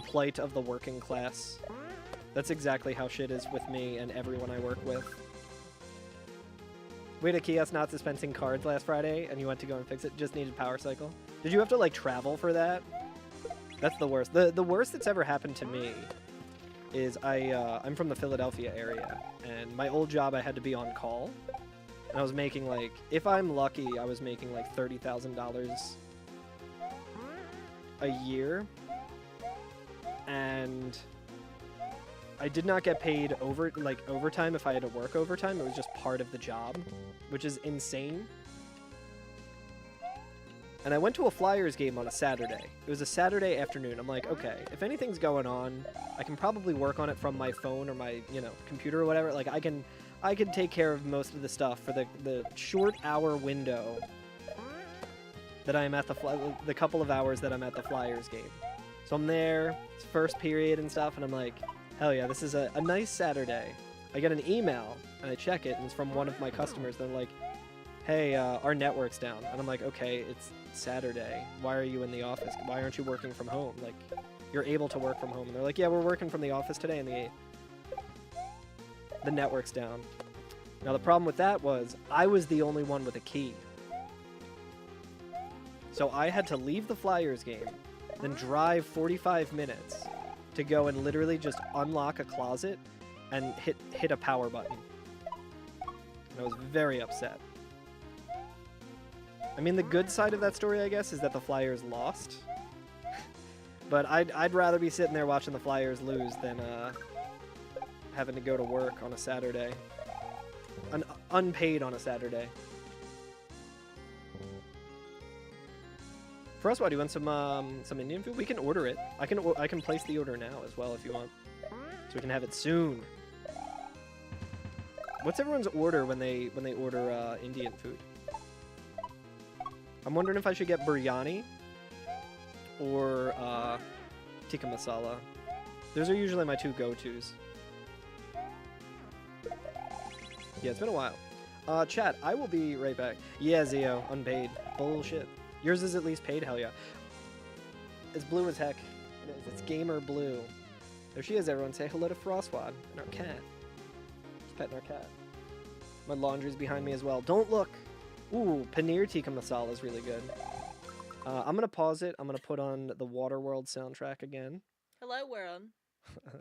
plight of the working class. That's exactly how shit is with me and everyone I work with. Wait, a kiosk not dispensing cards last Friday, and you went to go and fix it. Just needed power cycle. Did you have to like travel for that? That's the worst. The worst that's ever happened to me is I'm from the Philadelphia area, and my old job I had to be on call, and I was making like, if I'm lucky, I was making like $30,000 a year, and I did not get paid overtime if I had to work overtime. It was just part of the job, which is insane. And I went to a Flyers game on a Saturday. It was a Saturday afternoon. I'm like, okay, if anything's going on, I can probably work on it from my phone or my, computer or whatever. Like, I can take care of most of the stuff for the short hour window that I'm at the couple of hours that I'm at the Flyers game. So I'm there, it's first period and stuff, and I'm like, hell yeah, this is a nice Saturday. I get an email, and I check it, and it's from one of my customers. They're like, hey, our network's down. And I'm like, okay, it's Saturday. Why are you in the office? Why aren't you working from home? Like, you're able to work from home. And they're like, yeah, we're working from the office today, and the network's down. Now, the problem with that was I was the only one with a key. So I had to leave the Flyers game, then drive 45 minutes to go and literally just unlock a closet and hit a power button. And I was very upset. I mean, the good side of that story, I guess, is that the Flyers lost. But I'd rather be sitting there watching the Flyers lose than having to go to work on a Saturday. Unpaid on a Saturday. Frostbite, do you want some Indian food? We can order it. I can place the order now as well if you want, so we can have it soon. What's everyone's order when they order Indian food? I'm wondering if I should get biryani or tikka masala. Those are usually my two go-tos. Yeah, it's been a while. Chat, I will be right back. Yeah, Zio, unpaid. Bullshit. Yours is at least paid, hell yeah. It's blue as heck. It is. It's gamer blue. There she is, everyone. Say hello to Frostwad and our cat. Just petting our cat. My laundry's behind me as well. Don't look! Ooh, paneer tikka masala is really good. I'm gonna pause it. I'm gonna put on the Waterworld soundtrack again. Hello, world.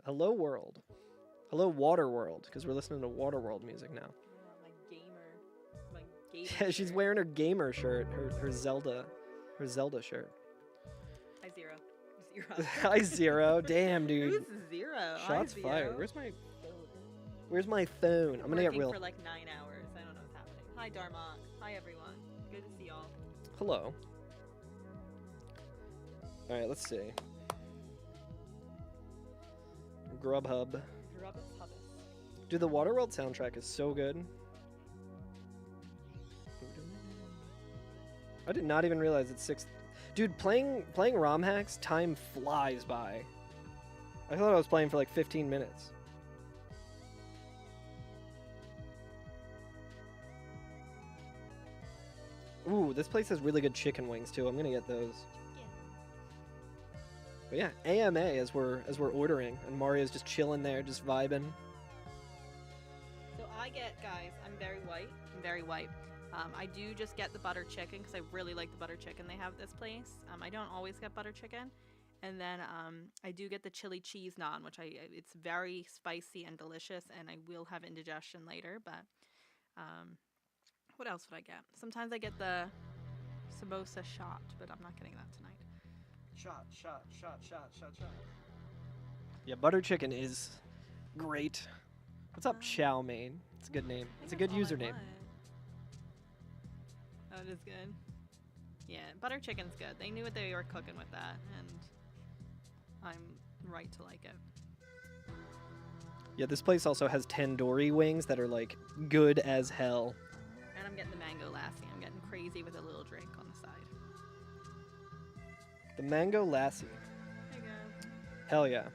Hello, world. Hello, Waterworld, because we're listening to Waterworld music now. My gamer Yeah, she's shirt. wearing her gamer shirt, her Zelda shirt. Hi, Zero. Zero. Hi, Zero. Damn, dude. Who's Zero? Shots Hi, fired. Zero. Where's my phone? I'm gonna get real. For like 9 hours. I don't know what's happening. Hi, Dharma. Hi, everyone. Good to see y'all. Hello. All right, let's see. Grubhub. Dude, the Waterworld soundtrack is so good. I did not even realize it's 6. Dude, playing ROM hacks, time flies by. I thought I was playing for like 15 minutes. Ooh, this place has really good chicken wings too. I'm gonna get those. But yeah, AMA as we're ordering, and Mario's just chilling there, just vibing. So I get, guys, I'm very white. I do just get the butter chicken because I really like the butter chicken they have at this place. I don't always get butter chicken. And then I do get the chili cheese naan, which it's very spicy and delicious, and I will have indigestion later. But what else would I get? Sometimes I get the samosa shot, but I'm not getting that tonight. Shot. Yeah, butter chicken is great. What's up, Chow Mein? It's a good name. It's a good username. Oh, it is good. Yeah, butter chicken's good. They knew what they were cooking with that, and I'm right to like it. Yeah, this place also has tandoori wings that are like good as hell. And I'm getting the mango lassi. I'm getting crazy with a little drink on the side. The mango lassi. There you go. Hell yeah.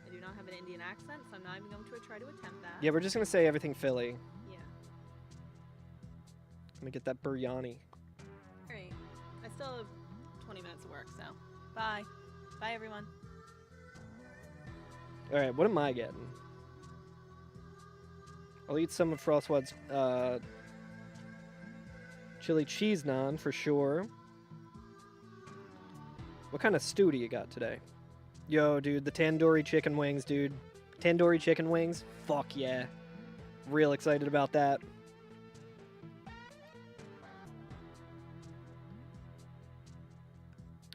I do not have an Indian accent, so I'm not even going to try to attempt that. Yeah, we're just gonna say everything Philly. Yeah. Let me get that biryani. Alright. I still have 20 minutes of work, so bye. Bye, everyone. Alright, what am I getting? I'll eat some of Frostwad's chili cheese naan for sure. What kind of stew do you got today? Yo, dude, the tandoori chicken wings, dude. Tandoori chicken wings? Fuck yeah. Real excited about that.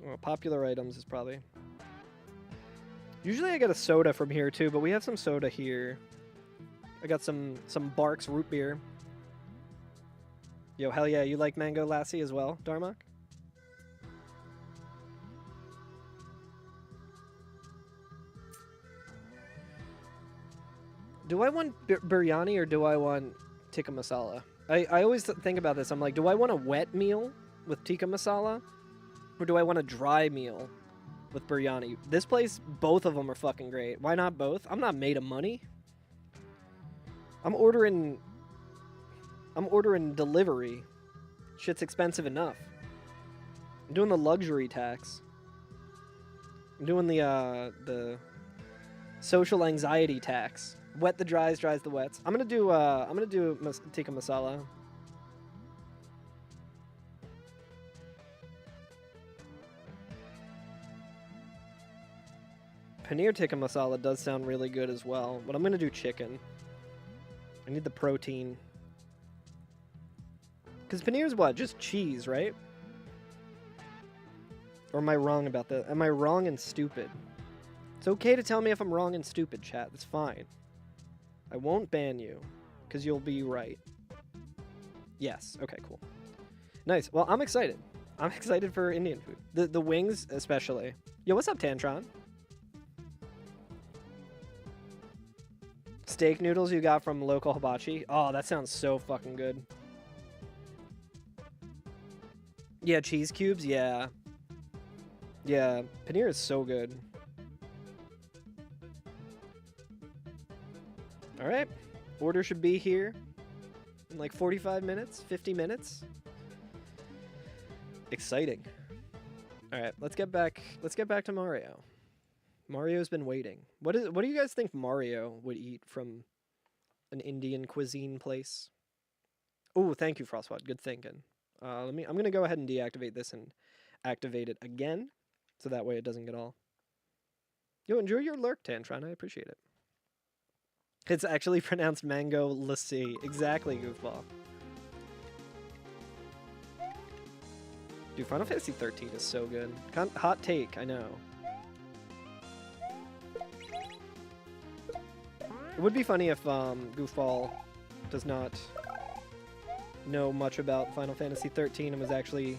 Well, popular items is probably... Usually I get a soda from here too, but we have some soda here. I got some Barks root beer. Yo, hell yeah, you like mango lassi as well, Darmok? Do I want biryani or do I want tikka masala? I always think about this. I'm like, do I want a wet meal with tikka masala? Or do I want a dry meal with biryani? This place, both of them are fucking great. Why not both? I'm not made of money. I'm ordering delivery. Shit's expensive enough. I'm doing the luxury tax. I'm doing the social anxiety tax. Wet the dries, dries the wets. I'm gonna do tikka masala. Paneer tikka masala does sound really good as well, but I'm gonna do chicken. I need the protein. Because paneer's what? Just cheese, right? Or am I wrong about that? Am I wrong and stupid? It's okay to tell me if I'm wrong and stupid, chat. That's fine. I won't ban you, because you'll be right. Yes. Okay, cool. Nice. Well, I'm excited. I'm excited for Indian food. The wings, especially. Yo, what's up, Tantron? Steak noodles you got from local hibachi? Oh, that sounds so fucking good. Yeah, cheese cubes? Yeah. Yeah, paneer is so good. Alright. Order should be here in like 45 minutes, 50 minutes. Exciting. Alright, let's get back to Mario. Mario's been waiting. What do you guys think Mario would eat from an Indian cuisine place? Oh, thank you, Frostwad. Good thinking. I'm gonna go ahead and deactivate this and activate it again, so that way it doesn't get all. Yo, enjoy your lurk, Tantron. I appreciate it. It's actually pronounced mango lassi. Exactly, goofball. Dude, Final Fantasy 13 is so good. Hot take, I know. It would be funny if Goofball does not know much about Final Fantasy 13 and was actually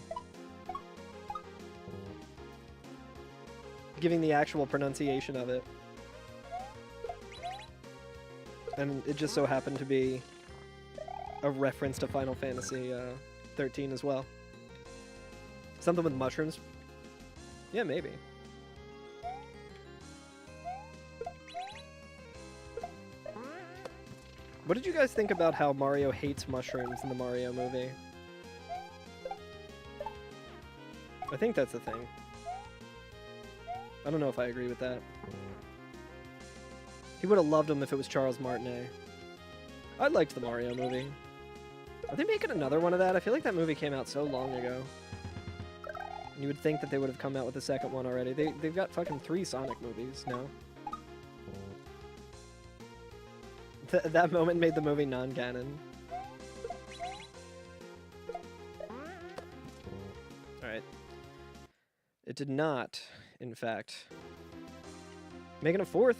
giving the actual pronunciation of it. And it just so happened to be a reference to Final Fantasy 13 as well. Something with mushrooms? Yeah, maybe. What did you guys think about how Mario hates mushrooms in the Mario movie? I think that's the thing. I don't know if I agree with that. He would have loved him if it was Charles Martinet. I liked the Mario movie. Are they making another one of that? I feel like that movie came out so long ago. And you would think that they would have come out with a second one already. They've got fucking 3 Sonic movies now. That moment made the movie non-canon. Alright. It did not, in fact. Making a 4th.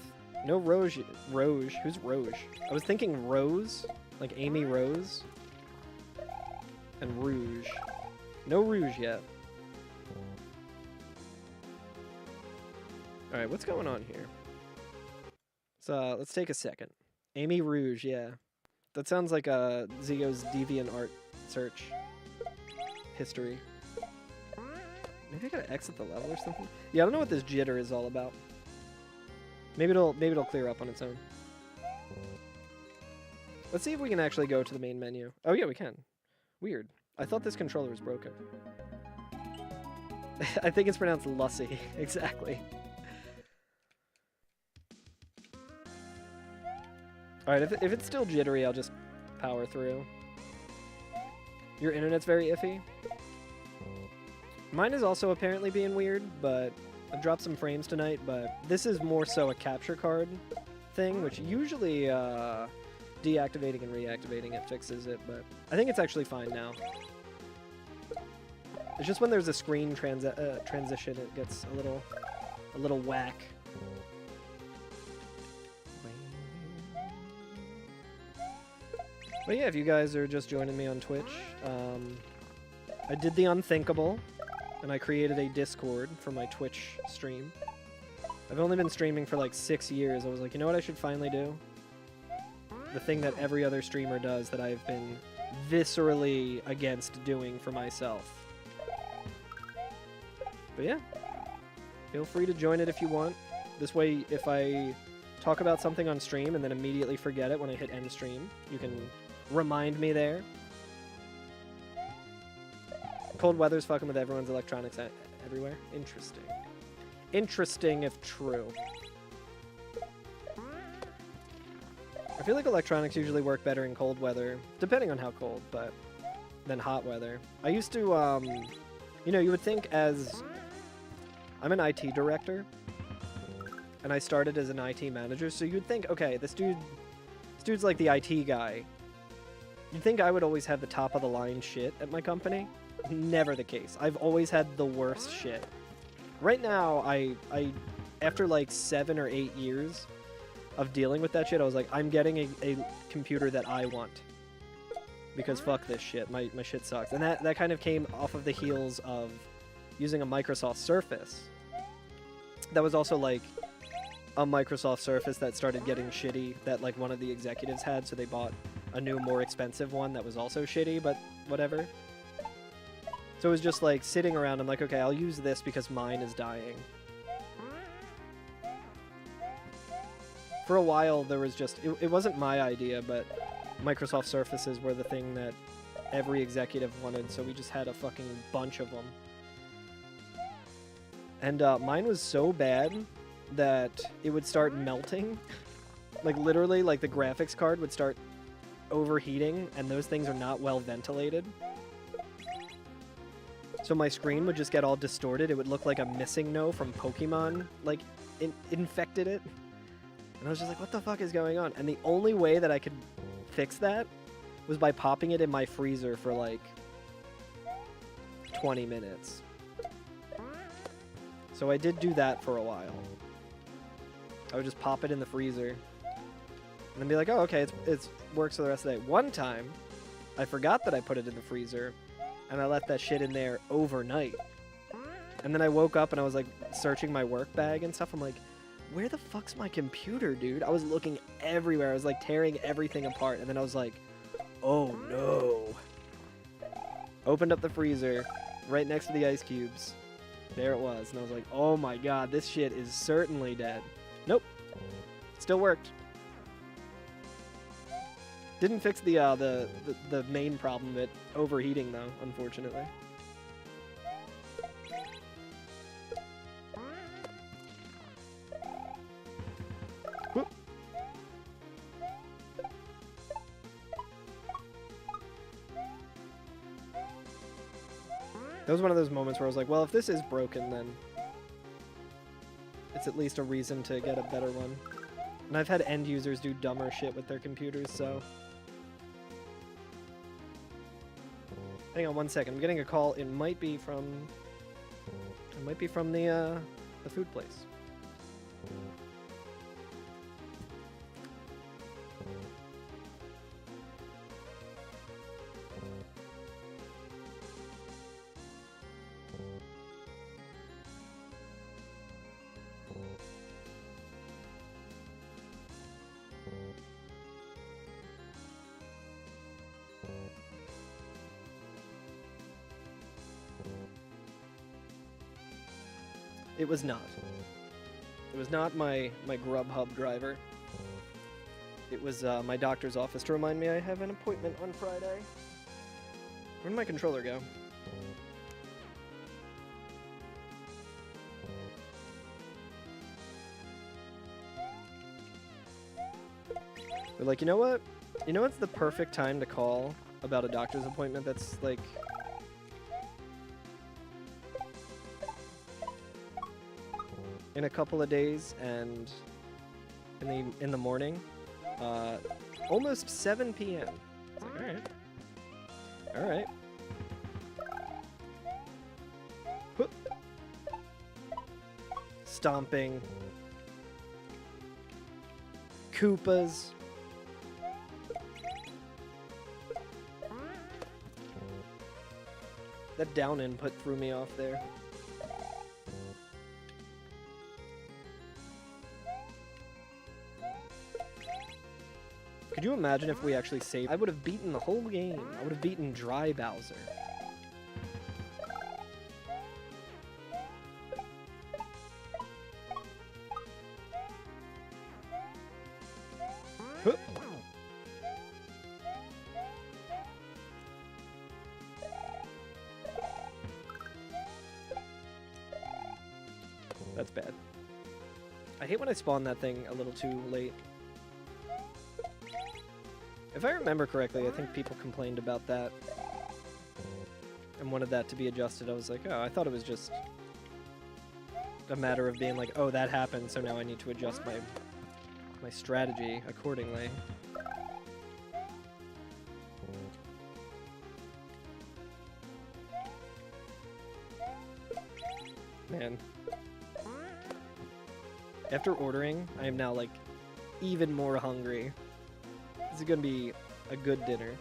No Rouge. Rouge. Who's Rouge? I was thinking Rose, like Amy Rose. And Rouge. No Rouge yet. Alright, what's going on here? So, let's take a second. Amy Rouge, yeah. That sounds like a Zio's DeviantArt search history. Maybe I gotta exit the level or something? Yeah, I don't know what this jitter is all about. Maybe it'll clear up on its own. Let's see if we can actually go to the main menu. Oh yeah, we can. Weird. I thought this controller was broken. I think it's pronounced Lussy. Exactly. Alright, if it's still jittery, I'll just power through. Your internet's very iffy? Mine is also apparently being weird, but I've dropped some frames tonight, but this is more so a capture card thing, which usually deactivating and reactivating it fixes it, but I think it's actually fine now. It's just when there's a screen transition, it gets a little whack. But yeah, if you guys are just joining me on Twitch, I did the unthinkable, and I created a Discord for my Twitch stream. I've only been streaming for like 6 years. I was like, you know what I should finally do? The thing that every other streamer does that I've been viscerally against doing for myself. But yeah, feel free to join it if you want. This way, if I talk about something on stream and then immediately forget it when I hit end stream, you can remind me there. Cold weather's fucking with everyone's electronics everywhere. Interesting. Interesting if true. I feel like electronics usually work better in cold weather, depending on how cold, but than hot weather. I used to, you know, you would think as... I'm an IT director, and I started as an IT manager, so you'd think, okay, this dude's like the IT guy. You'd think I would always have the top of the line shit at my company. Never the case. I've always had the worst shit. Right now, I after like 7 or 8 years of dealing with that shit, I was like, I'm getting a computer that I want. Because fuck this shit. My shit sucks. And that kind of came off of the heels of using a Microsoft Surface. That was also like a Microsoft Surface that started getting shitty that like one of the executives had, so they bought a new, more expensive one that was also shitty, but whatever. So it was just like sitting around, I'm like, okay, I'll use this because mine is dying. For a while, there was just, it wasn't my idea, but Microsoft Surfaces were the thing that every executive wanted, so we just had a fucking bunch of them. And mine was so bad that it would start melting. Like literally, like the graphics card would start overheating, and those things are not well ventilated. So my screen would just get all distorted. It would look like a missing no from Pokemon, like, infected it. And I was just like, what the fuck is going on? And the only way that I could fix that was by popping it in my freezer for like 20 minutes. So I did do that for a while. I would just pop it in the freezer and then be like, oh, okay, it works for the rest of the day. One time, I forgot that I put it in the freezer, and I left that shit in there overnight. And then I woke up and I was like searching my work bag and stuff. I'm like, where the fuck's my computer, dude? I was looking everywhere. I was like tearing everything apart. And then I was like, oh no. Opened up the freezer right next to the ice cubes. There it was. And I was like, oh my god, this shit is certainly dead. Nope. Still worked. Didn't fix the main problem of it overheating though, unfortunately. Whoop. That was one of those moments where I was like, well, if this is broken, then it's at least a reason to get a better one. And I've had end users do dumber shit with their computers, so... Hang on one second. I'm getting a call. It might be from the the food place. It was not. It was not my Grubhub driver. It was my doctor's office to remind me I have an appointment on Friday. Where did my controller go? We're like, you know what? You know what's the perfect time to call about a doctor's appointment that's like... in a couple of days and in the morning, almost 7 p.m. It's like, all right. Whoop. Stomping. Koopas. That down input threw me off there. Could you imagine if we actually saved? I would have beaten the whole game. I would have beaten Dry Bowser. Huh. That's bad. I hate when I spawn that thing a little too late. If I remember correctly, I think people complained about that and wanted that to be adjusted. I was like, oh, I thought it was just a matter of being like, oh, that happened, so now I need to adjust my strategy accordingly. Man. After ordering, I am now, like, even more hungry. This is gonna be a good dinner.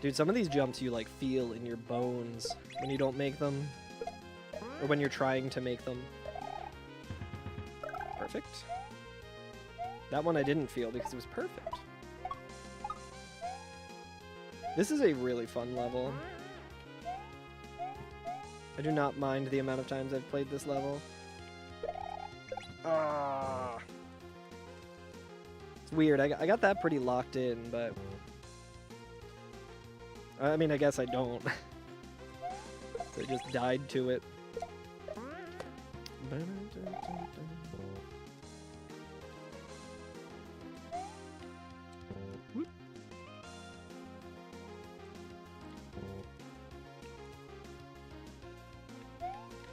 Dude, some of these jumps you like feel in your bones when you don't make them, or when you're trying to make them. Perfect. That one I didn't feel because it was perfect. This is a really fun level. I do not mind the amount of times I've played this level. Ah. It's weird. I got that pretty locked in, but... I mean, I guess I don't. So I just died to it.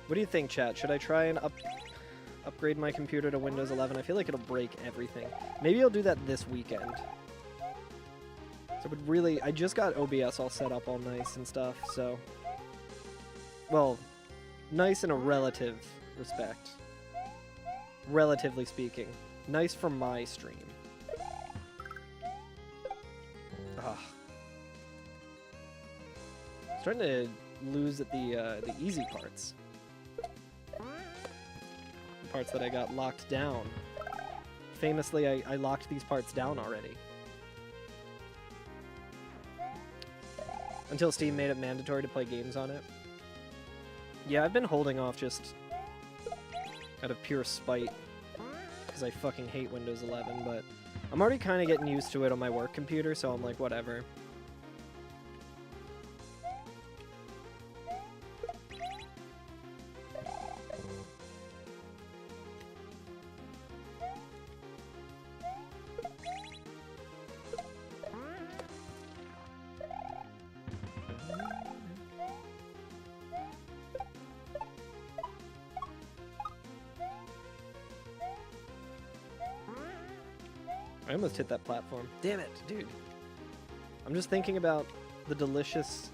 What do you think, chat? Should I try and upgrade my computer to Windows 11? I feel like it'll break everything. Maybe I'll do that this weekend. So it would really... I just got OBS all set up all nice and stuff, so... Well, nice in a relative respect. Relatively speaking. Nice for my stream. Ugh. Starting to lose at the easy parts. Parts that I got locked down. Famously, I locked these parts down already. Until Steam made it mandatory to play games on it. Yeah, I've been holding off just out of pure spite. Because I fucking hate Windows 11, but I'm already kind of getting used to it on my work computer, so I'm like, whatever. I almost hit that platform. Damn it, dude. I'm just thinking about the delicious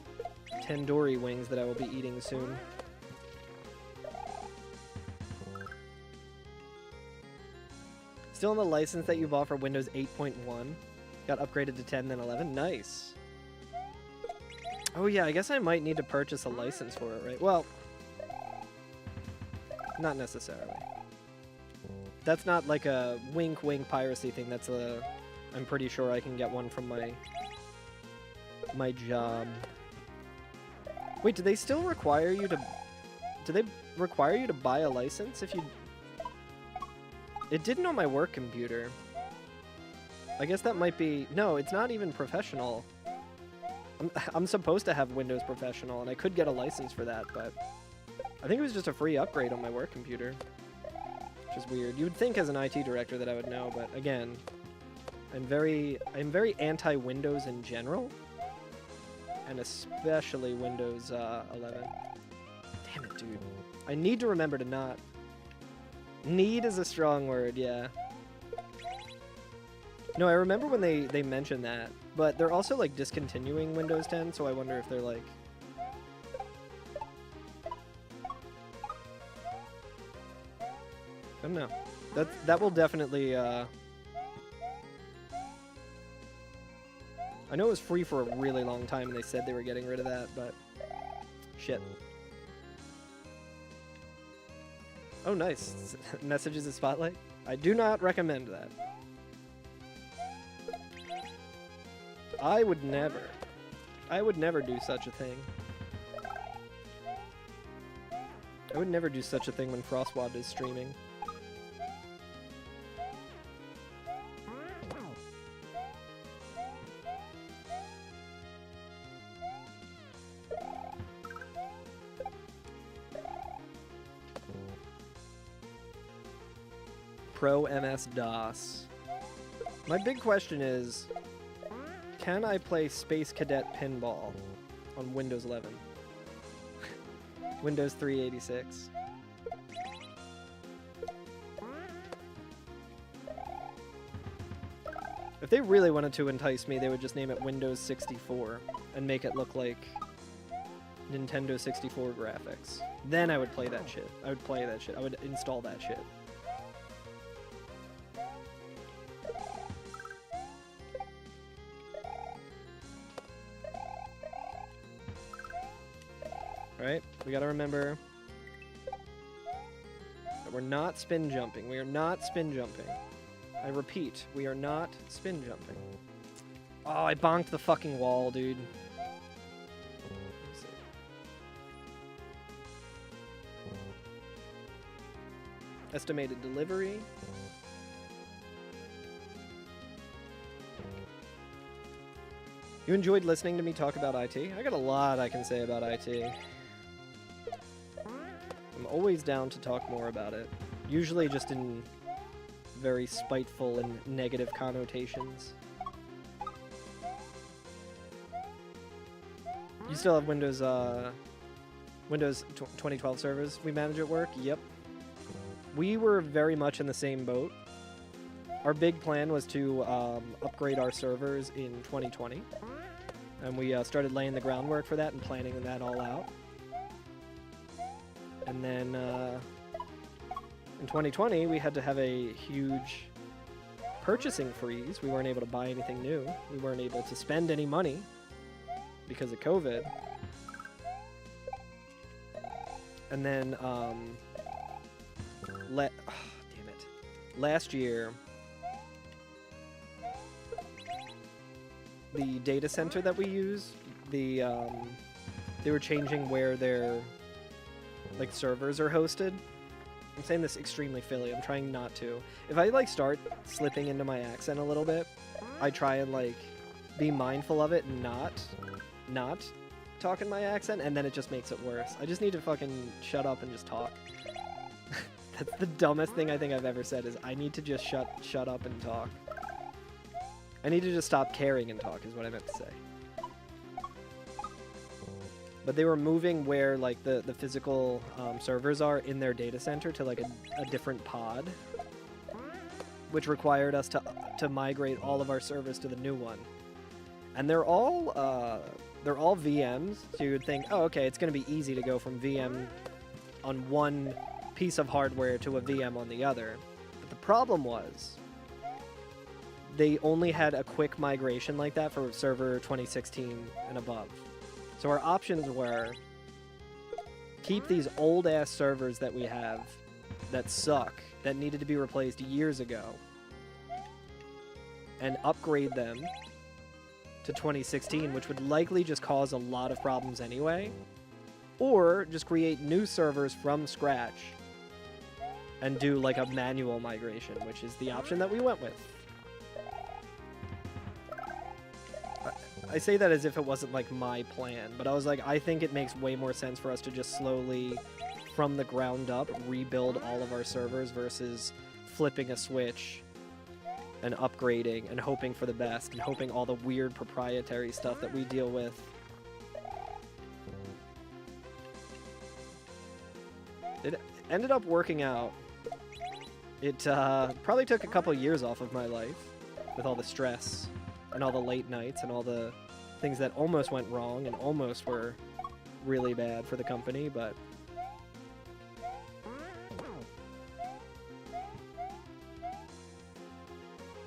tandoori wings that I will be eating soon. Still on the license that you bought for Windows 8.1. Got upgraded to 10, then 11. Nice. Oh yeah, I guess I might need to purchase a license for it, right? Well, not necessarily. That's not like a wink wink piracy thing. That's a... I'm pretty sure I can get one from my job. Wait, do they still require you to... Do they require you to buy a license if you... It didn't on my work computer. I guess that might be... No, it's not even professional. I'm supposed to have Windows Professional, and I could get a license for that, but... I think it was just a free upgrade on my work computer. Which is weird. You would think as an IT director that I would know, but again... I'm very anti-Windows in general. And especially Windows 11. Damn it, dude. I need to remember to not... Need is a strong word, yeah. No, I remember when they mentioned that, but they're also like discontinuing Windows 10, so I wonder if they're like... I don't know. That will definitely... I know it was free for a really long time, and they said they were getting rid of that, but... Shit. Oh, nice. Messages in Spotlight? I do not recommend that. I would never do such a thing. I would never do such a thing when Frostwad is streaming. Pro MS-DOS. My big question is, can I play Space Cadet Pinball on Windows 11? Windows 386. If they really wanted to entice me, they would just name it Windows 64 and make it look like Nintendo 64 graphics. Then I would play that shit. I would play that shit. I would install that shit. Right? We gotta remember that we're not spin jumping. We are not spin jumping. I repeat, we are not spin jumping. Oh, I bonked the fucking wall, dude. Estimated delivery. You enjoyed listening to me talk about IT? I got a lot I can say about IT. I'm always down to talk more about it. Usually just in very spiteful and negative connotations. You still have Windows 2012 servers we manage at work? Yep. We were very much in the same boat. Our big plan was to upgrade our servers in 2020. And we started laying the groundwork for that and planning that all out. And then in 2020, we had to have a huge purchasing freeze. We weren't able to buy anything new. We weren't able to spend any money because of COVID. And then, damn it. Last year, the data center that we use, they were changing where their like servers are hosted. I'm saying this extremely Philly. I'm trying not to. If I like start slipping into my accent a little bit, I try and like be mindful of it and not talk in my accent, and then it just makes it worse. I just need to fucking shut up and just talk. That's the dumbest thing I think I've ever said, is I need to just shut up and talk. I need to just stop caring and talk is what I meant to say. But they were moving where like the physical servers are in their data center to like a different pod, which required us to to migrate all of our servers to the new one. And they're all VMs, so you would think, oh, okay, it's going to be easy to go from VM on one piece of hardware to a VM on the other. But the problem was they only had a quick migration like that for server 2016 and above. So our options were keep these old-ass servers that we have that suck, that needed to be replaced years ago, and upgrade them to 2016, which would likely just cause a lot of problems anyway, or just create new servers from scratch and do like a manual migration, which is the option that we went with. I say that as if it wasn't like my plan, but I was like, I think it makes way more sense for us to just slowly, from the ground up, rebuild all of our servers versus flipping a switch and upgrading and hoping for the best and hoping all the weird proprietary stuff that we deal with. It ended up working out. It probably took a couple years off of my life with all the stress and all the late nights and all the things that almost went wrong and almost were really bad for the company, but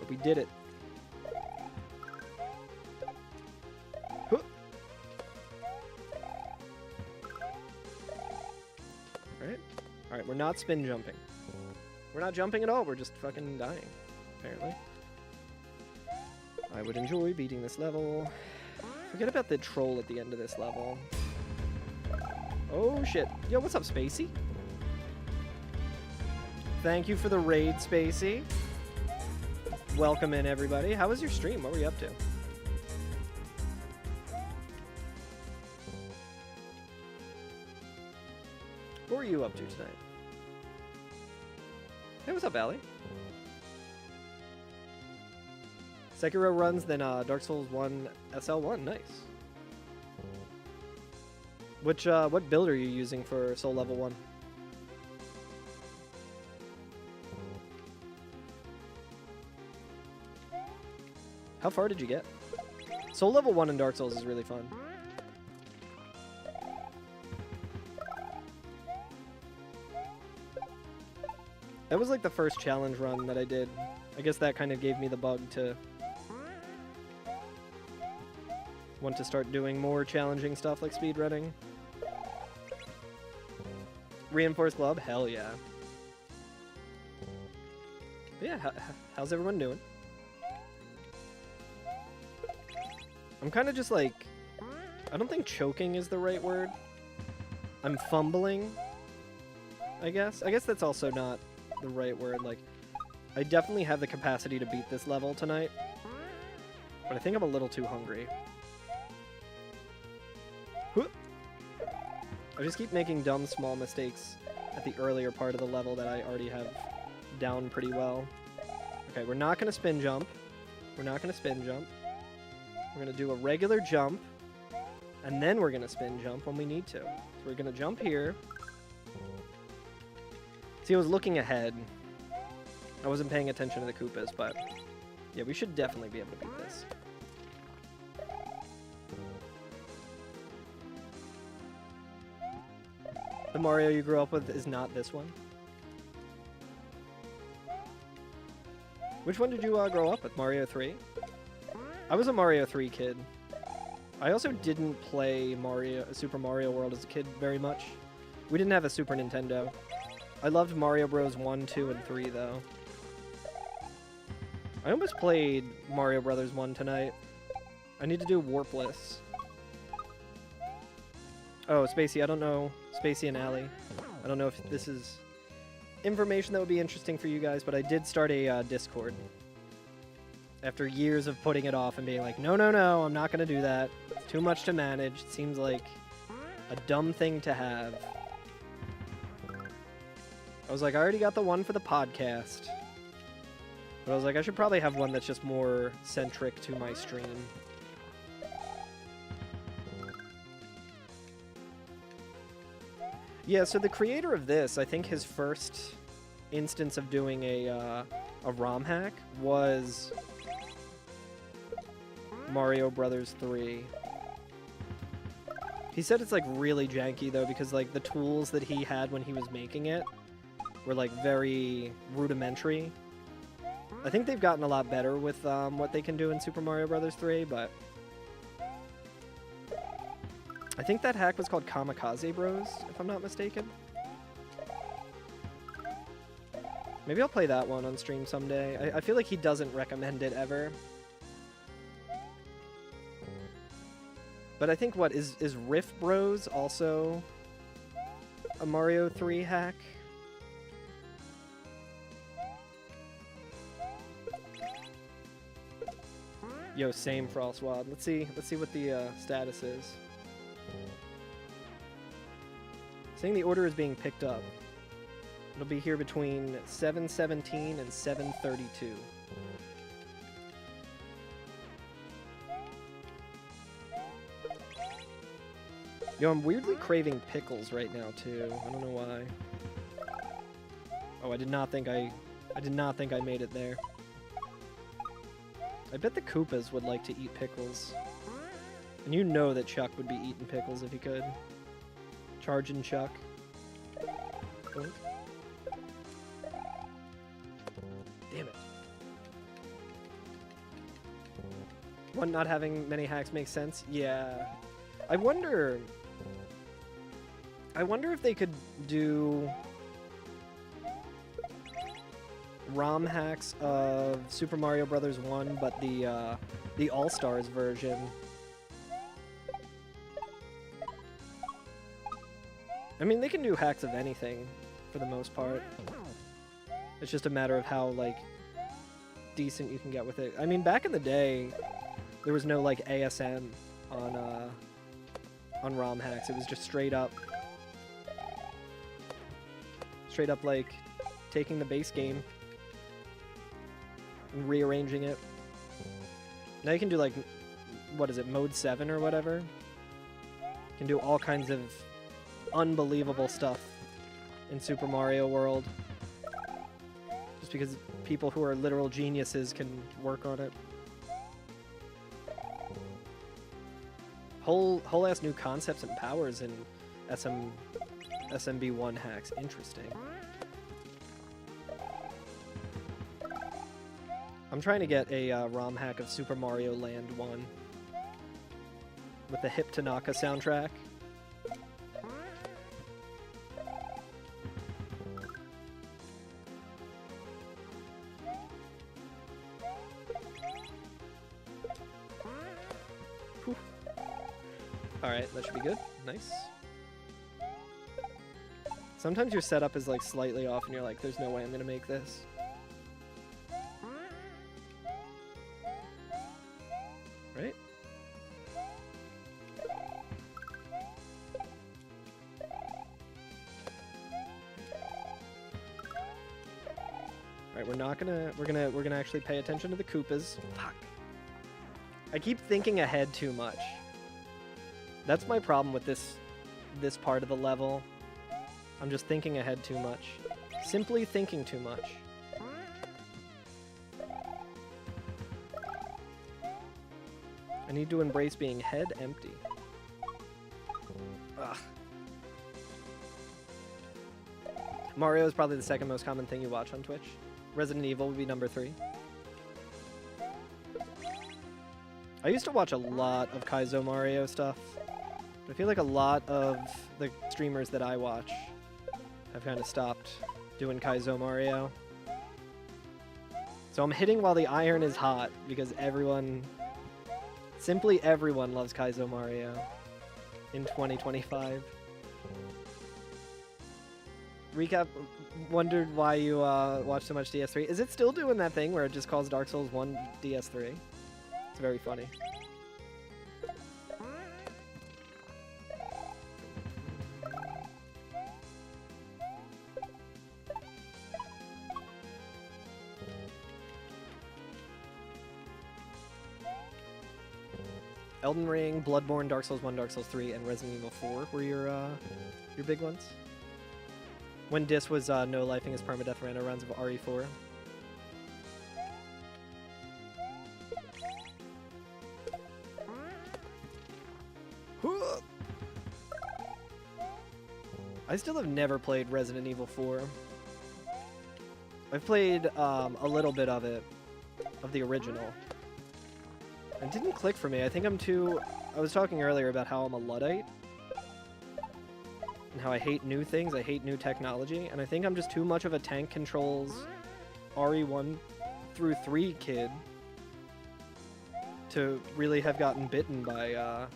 we did it. Huh. Alright, we're not spin jumping. We're not jumping at all, we're just fucking dying, apparently. I would enjoy beating this level. Forget about the troll at the end of this level. Oh shit. Yo, what's up, Spacey? Thank you for the raid, Spacey. Welcome in, everybody. How was your stream? What were you up to? What were you up to tonight? Hey, what's up, Allie? Sekiro runs, then Dark Souls 1 SL1. Nice. What build are you using for Soul Level 1? How far did you get? Soul Level 1 in Dark Souls is really fun. That was like the first challenge run that I did. I guess that kind of gave me the bug to want to start doing more challenging stuff like speedrunning. Reinforced glove? Hell yeah. But yeah, how's everyone doing? I'm kind of just like, I don't think choking is the right word. I'm fumbling, I guess. I guess that's also not the right word. Like, I definitely have the capacity to beat this level tonight, but I think I'm a little too hungry. I just keep making dumb small mistakes at the earlier part of the level that I already have down pretty well. Okay, we're not going to spin jump. We're not going to spin jump. We're going to do a regular jump, and then we're going to spin jump when we need to. So we're going to jump here. See, I was looking ahead. I wasn't paying attention to the Koopas, but yeah, we should definitely be able to beat this. The Mario you grew up with is not this one. Which one did you grow up with? Mario 3? I was a Mario 3 kid. I also didn't play Super Mario World as a kid very much. We didn't have a Super Nintendo. I loved Mario Bros. 1, 2, and 3, though. I almost played Mario Brothers 1 tonight. I need to do Warpless. Oh, Spacey, I don't know. Spacey and Allie. I don't know if this is information that would be interesting for you guys, but I did start a Discord. After years of putting it off and being like, no, no, no, I'm not going to do that. It's too much to manage. It seems like a dumb thing to have. I was like, I already got the one for the podcast. But I was like, I should probably have one that's just more centric to my stream. Yeah, so the creator of this, I think his first instance of doing a ROM hack was Mario Brothers 3. He said it's like really janky though because like the tools that he had when he was making it were like very rudimentary. I think they've gotten a lot better with what they can do in Super Mario Brothers 3, but I think that hack was called Kamikaze Bros, if I'm not mistaken. Maybe I'll play that one on stream someday. I feel like he doesn't recommend it ever. But I think what is Riff Bros also a Mario 3 hack? Yo, same Frostwad. Let's see what the status is. Saying the order is being picked up. It'll be here between 7:17 and 7:32. Yo, I'm weirdly craving pickles right now too. I don't know why. Oh, I did not think I made it there. I bet the Koopas would like to eat pickles. And you know that Chuck would be eating pickles if he could. Charging Chuck. Boink. Damn it. One not having many hacks makes sense? Yeah. I wonder if they could do ROM hacks of Super Mario Brothers 1, but the All-Stars version. I mean, they can do hacks of anything, for the most part. It's just a matter of how, like, decent you can get with it. I mean, back in the day, there was no, like, ASM on ROM hacks. It was just straight up, like, taking the base game and rearranging it. Now you can do, like, what is it, Mode 7 or whatever? You can do all kinds of unbelievable stuff in Super Mario World. Just because people who are literal geniuses can work on it. Whole ass new concepts and powers in SMB1 hacks. Interesting. I'm trying to get a ROM hack of Super Mario Land 1 with the Hip Tanaka soundtrack. Alright, that should be good. Nice. Sometimes your setup is like slightly off and you're like, there's no way I'm gonna make this. Right? Alright, we're gonna actually pay attention to the Koopas. Fuck. I keep thinking ahead too much. That's my problem with this part of the level. I'm just thinking ahead too much. Simply thinking too much. I need to embrace being head empty. Ugh. Mario is probably the second most common thing you watch on Twitch. Resident Evil would be number 3. I used to watch a lot of Kaizo Mario stuff. I feel like a lot of the streamers that I watch have kind of stopped doing Kaizo Mario. So I'm hitting while the iron is hot because simply everyone loves Kaizo Mario in 2025. Recap, wondered why you watch so much DS3. Is it still doing that thing where it just calls Dark Souls 1 DS3? It's very funny. Elden Ring, Bloodborne, Dark Souls 1, Dark Souls 3, and Resident Evil 4 were your big ones? When Dis was no-lifing his permadeath random runs of RE4. I still have never played Resident Evil 4. I've played a little bit of it, of the original. It didn't click for me. I think I'm too... I was talking earlier about how I'm a Luddite. And how I hate new things, I hate new technology. And I think I'm just too much of a tank controls RE1 through 3 kid to really have gotten bitten by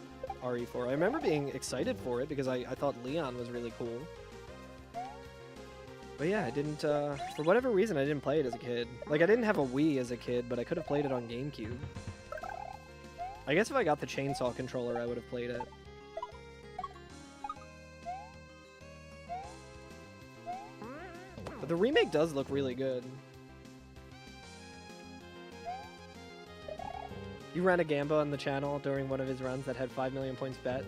RE4. I remember being excited for it because I thought Leon was really cool. But yeah, I didn't, for whatever reason, I didn't play it as a kid. Like, I didn't have a Wii as a kid, but I could have played it on GameCube. I guess if I got the chainsaw controller, I would have played it. But the remake does look really good. You ran a Gamba on the channel during one of his runs that had 5 million points bet.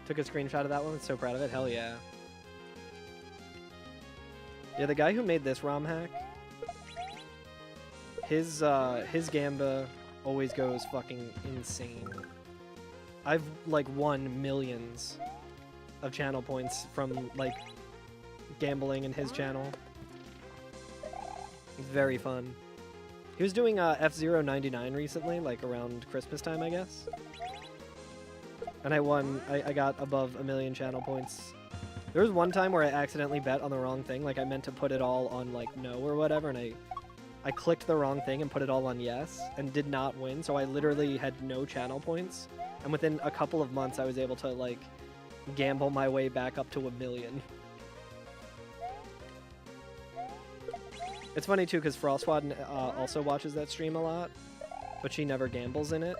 Took a screenshot of that one. I'm so proud of it. Hell yeah. Yeah, the guy who made this ROM hack, his Gamba always goes fucking insane. I've, like, won millions of channel points from, like, gambling in his channel. It's very fun. He was doing F-Zero 99 recently, like around Christmas time, I guess. And I won, I got above 1 million channel points. There was one time where I accidentally bet on the wrong thing, like I meant to put it all on like no or whatever, and I clicked the wrong thing and put it all on yes, and did not win, so I literally had no channel points. And within a couple of months I was able to like gamble my way back up to 1 million. It's funny too, because Frostwad also watches that stream a lot, but she never gambles in it.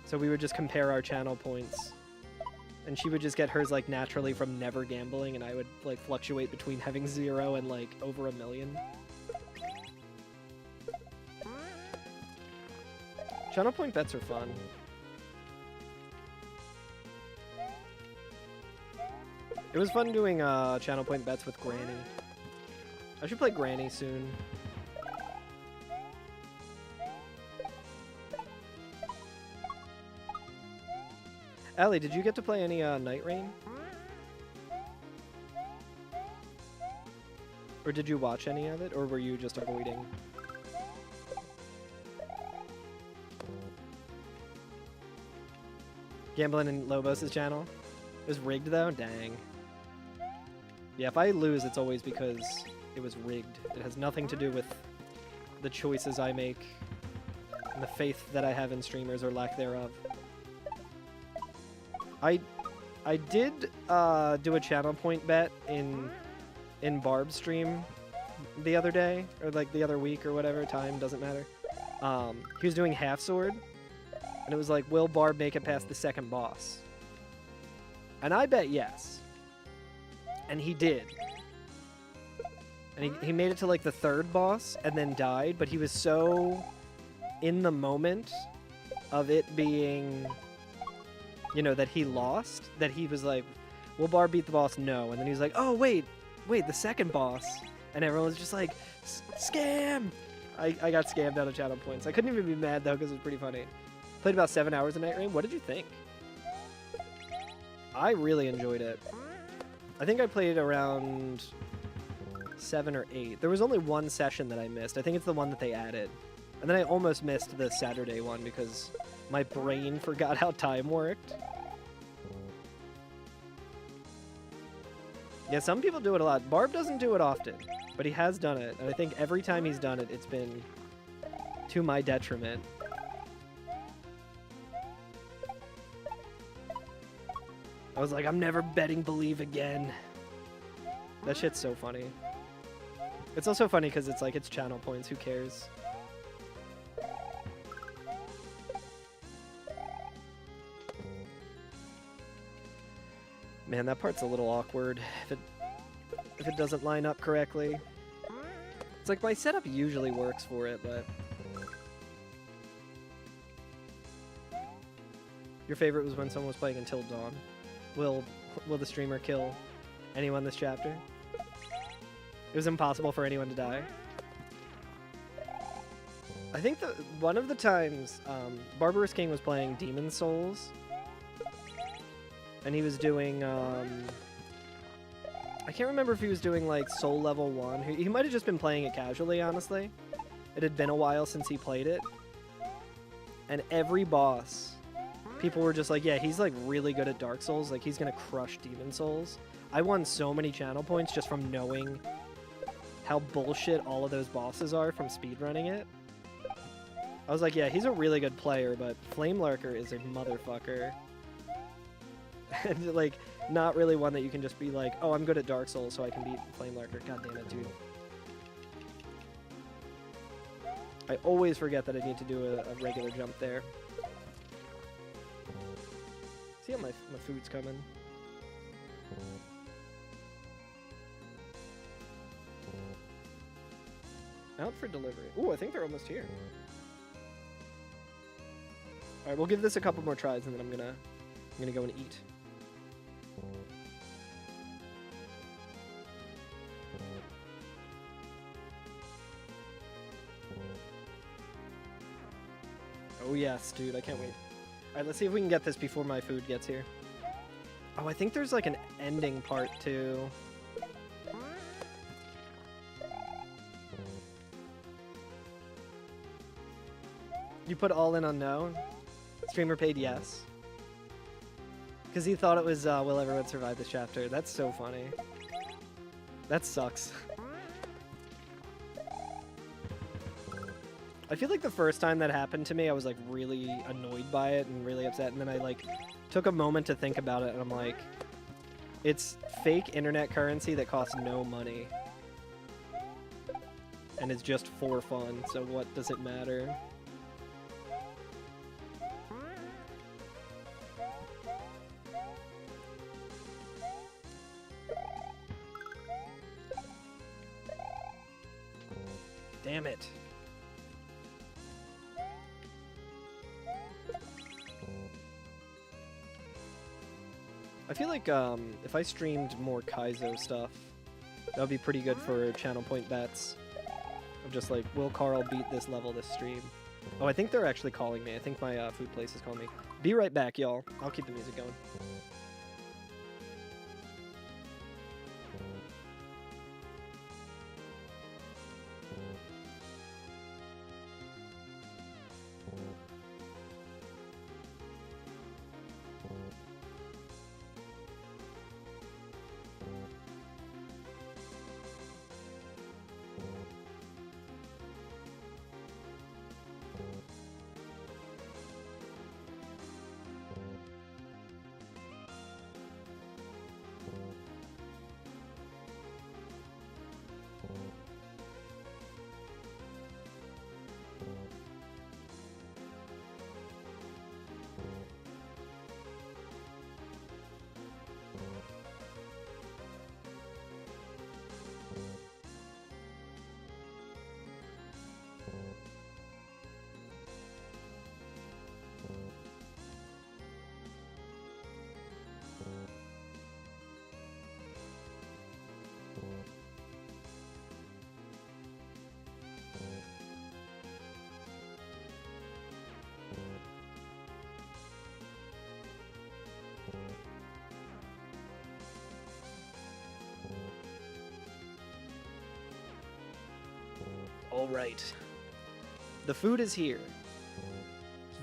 So we would just compare our channel points, and she would just get hers like naturally from never gambling, and I would like fluctuate between having 0 and like over 1 million. Channel point bets are fun. It was fun doing channel point bets with Granny. I should play Granny soon. Allie, did you get to play any Night Rain? Or did you watch any of it, or were you just avoiding? Gambling in Lobos' channel? It was rigged though? Dang. Yeah, if I lose, it's always because it was rigged. It has nothing to do with the choices I make and the faith that I have in streamers or lack thereof. I did do a channel point bet in Barb's stream the other day, or like the other week or whatever, time, doesn't matter. He was doing half sword, and it was like, will Barb make it past the second boss? And I bet yes. And he did. And he made it to like the third boss and then died, but he was so in the moment of it being, you know, that he lost, that he was like, will Barb beat the boss? No. And then he was like, oh, wait, the second boss. And everyone was just like, scam! I got scammed out of channel points. I couldn't even be mad though, because it was pretty funny. Played about 7 hours of Night Rain. What did you think? I really enjoyed it. I think I played around 7 or 8. There was only one session that I missed. I think it's the one that they added. And then I almost missed the Saturday one because my brain forgot how time worked. Yeah, some people do it a lot. Barb doesn't do it often, but he has done it. And I think every time he's done it, it's been to my detriment. I was like, I'm never betting Believe again. That shit's so funny. It's also funny because it's like, it's channel points, who cares? Man, that part's a little awkward if it doesn't line up correctly. It's like, my setup usually works for it, but... Your favorite was when someone was playing Until Dawn. Will the streamer kill anyone this chapter. It was impossible for anyone to die. I think one of the times Barbarous King was playing Demon Souls, and he was doing I can't remember if he was doing like Soul Level 1. He might have just been playing it casually, honestly. It had been a while since he played it. And every boss, people were just like, yeah, he's like really good at Dark Souls. Like, he's gonna crush Demon Souls. I won so many channel points just from knowing how bullshit all of those bosses are from speedrunning it. I was like, yeah, he's a really good player, but Flame Lurker is a motherfucker. And like, not really one that you can just be like, oh, I'm good at Dark Souls, so I can beat Flame Lurker. God damn it, dude. I always forget that I need to do a regular jump there. See how my food's coming? Out for delivery. Ooh, I think they're almost here. Alright, we'll give this a couple more tries and then I'm gonna go and eat. Oh yes, dude, I can't wait. Alright, let's see if we can get this before my food gets here. Oh, I think there's like an ending part too. You put all in on no? Streamer paid yes. Because he thought it was will everyone survive this chapter. That's so funny. That sucks. I feel like the first time that happened to me, I was like really annoyed by it and really upset, and then I like took a moment to think about it, and I'm like, it's fake internet currency that costs no money. And it's just for fun, so what does it matter? Damn it. I feel like if I streamed more Kaizo stuff, that would be pretty good for channel point bets. I'm just like, will Carl beat this level this stream? Oh, I think they're actually calling me. I think my food place is calling me. Be right back, y'all. I'll keep the music going. All right. The food is here.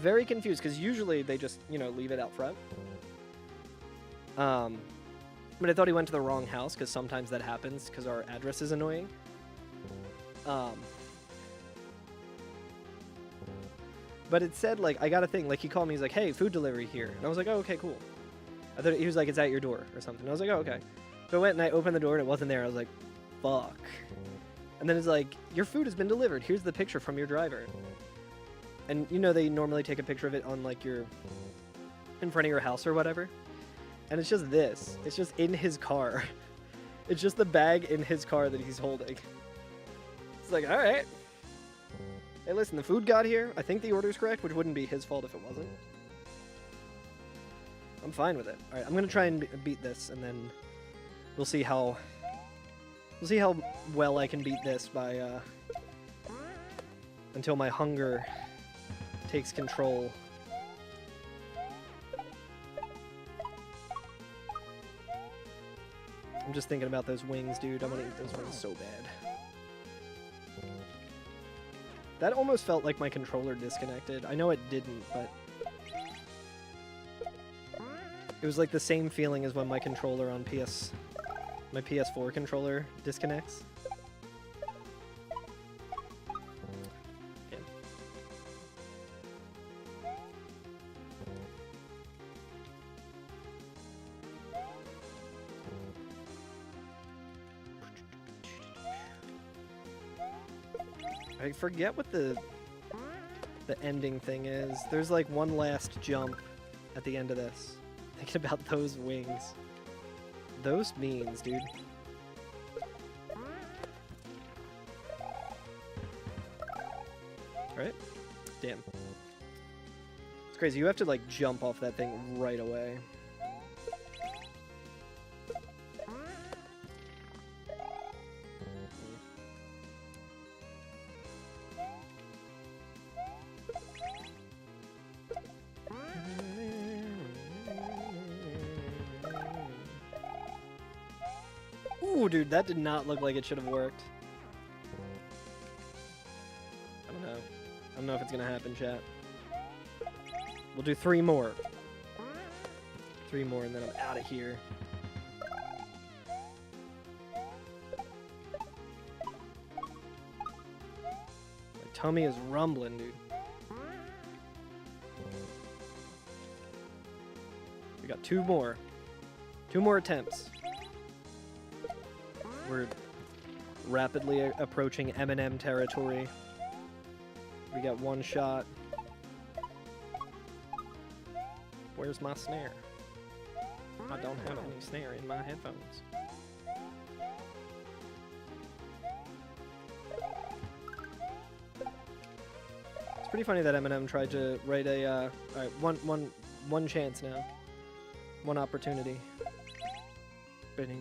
Very confused because usually they just, you know, leave it out front. But I thought he went to the wrong house because sometimes that happens because our address is annoying. But it said, like, I got a thing. Like, he called me. He's like, hey, food delivery here. And I was like, oh, okay, cool. I thought he was like, it's at your door or something. I was like, oh, okay. So I went and I opened the door and it wasn't there. I was like, fuck. And then it's like, your food has been delivered. Here's the picture from your driver. And, you know, they normally take a picture of it on, like, your... in front of your house or whatever. And it's just this. It's just in his car. It's just the bag in his car that he's holding. It's like, all right. Hey, listen, the food got here. I think the order's correct, which wouldn't be his fault if it wasn't. I'm fine with it. All right, I'm going to try and beat this, and then we'll see how well I can beat this by until my hunger takes control. I'm just thinking about those wings, dude. I want to eat those wings so bad. That almost felt like my controller disconnected. I know it didn't, but it was like the same feeling as when my controller on my PS4 controller disconnects. Yeah. I forget what the ending thing is. There's like one last jump at the end of this. Thinking about those wings. Those means, dude. Alright. Damn. It's crazy. You have to like jump off that thing right away. Ooh, dude, that did not look like it should have worked. I don't know. I don't know if it's gonna happen, chat. We'll do 3 more. 3 more, and then I'm out of here. My tummy is rumbling, dude. We got 2 more. 2 more attempts. We're rapidly approaching Eminem territory. We got 1 shot. Where's my snare? I don't have any snare in my headphones. It's pretty funny that Eminem tried to write a, alright, one chance now. 1 opportunity. It's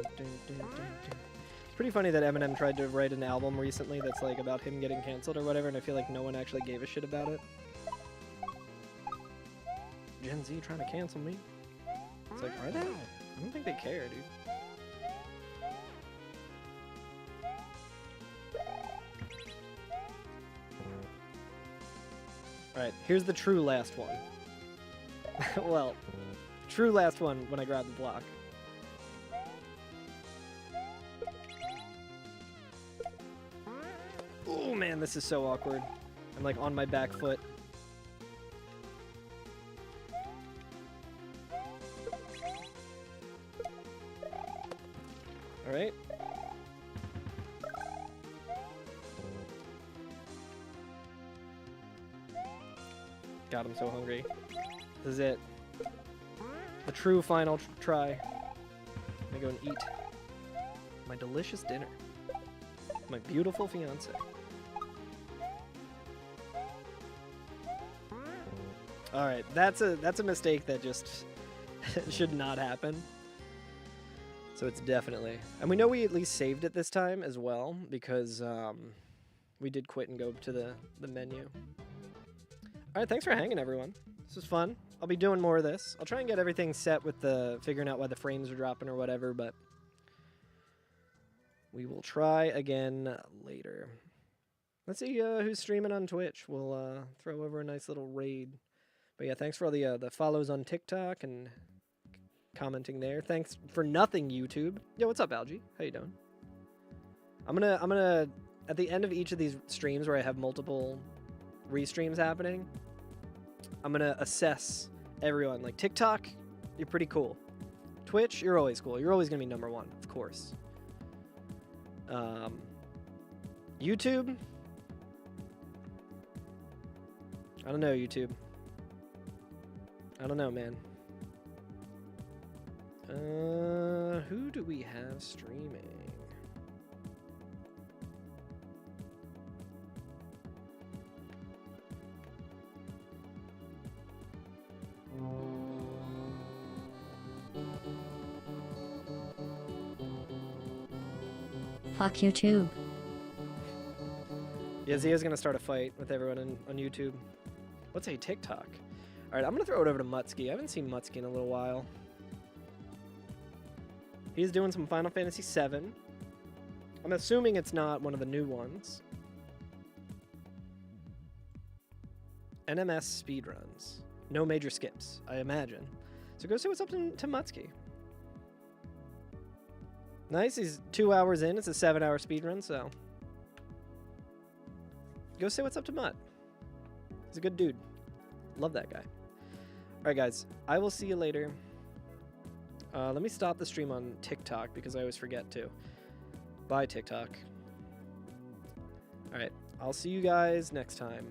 pretty funny that Eminem tried to write an album recently that's like about him getting canceled or whatever, and I feel like no one actually gave a shit about it. Gen Z trying to cancel me? It's like, are they? I don't think they care, dude. Alright, here's the true last one. Well, true last one when I grab the block. Oh man, this is so awkward. I'm like on my back foot. Alright. God, I'm so hungry. This is it. The true final try. I'm gonna go and eat my delicious dinner. My beautiful fiance. Alright, that's a mistake that just should not happen. So it's definitely... And we know we at least saved it this time as well, because we did quit and go to the menu. Alright, thanks for hanging, everyone. This was fun. I'll be doing more of this. I'll try and get everything set with the figuring out why the frames are dropping or whatever, but we will try again later. Let's see who's streaming on Twitch. We'll throw over a nice little raid. But yeah, thanks for all the follows on TikTok and commenting there. Thanks for nothing, YouTube. Yo, what's up, Algie? How you doing? I'm gonna at the end of each of these streams where I have multiple restreams happening, I'm gonna assess everyone. Like TikTok, you're pretty cool. Twitch, you're always cool. You're always gonna be #1, of course. YouTube, I don't know, YouTube. I don't know, man. Who do we have streaming? Fuck YouTube. Yeah, Zia's gonna start a fight with everyone on YouTube. What's a TikTok? Alright, I'm gonna throw it over to Mutsky. I haven't seen Mutsky in a little while. He's doing some Final Fantasy VII. I'm assuming it's not one of the new ones. NMS speedruns. No major skips, I imagine. So go see what's up to Mutsky. Nice, he's 2 hours in. It's a 7-hour speedrun, so... Go say what's up to Mutt. He's a good dude. Love that guy. Alright, guys. I will see you later. Let me stop the stream on TikTok because I always forget to. Bye, TikTok. Alright. I'll see you guys next time.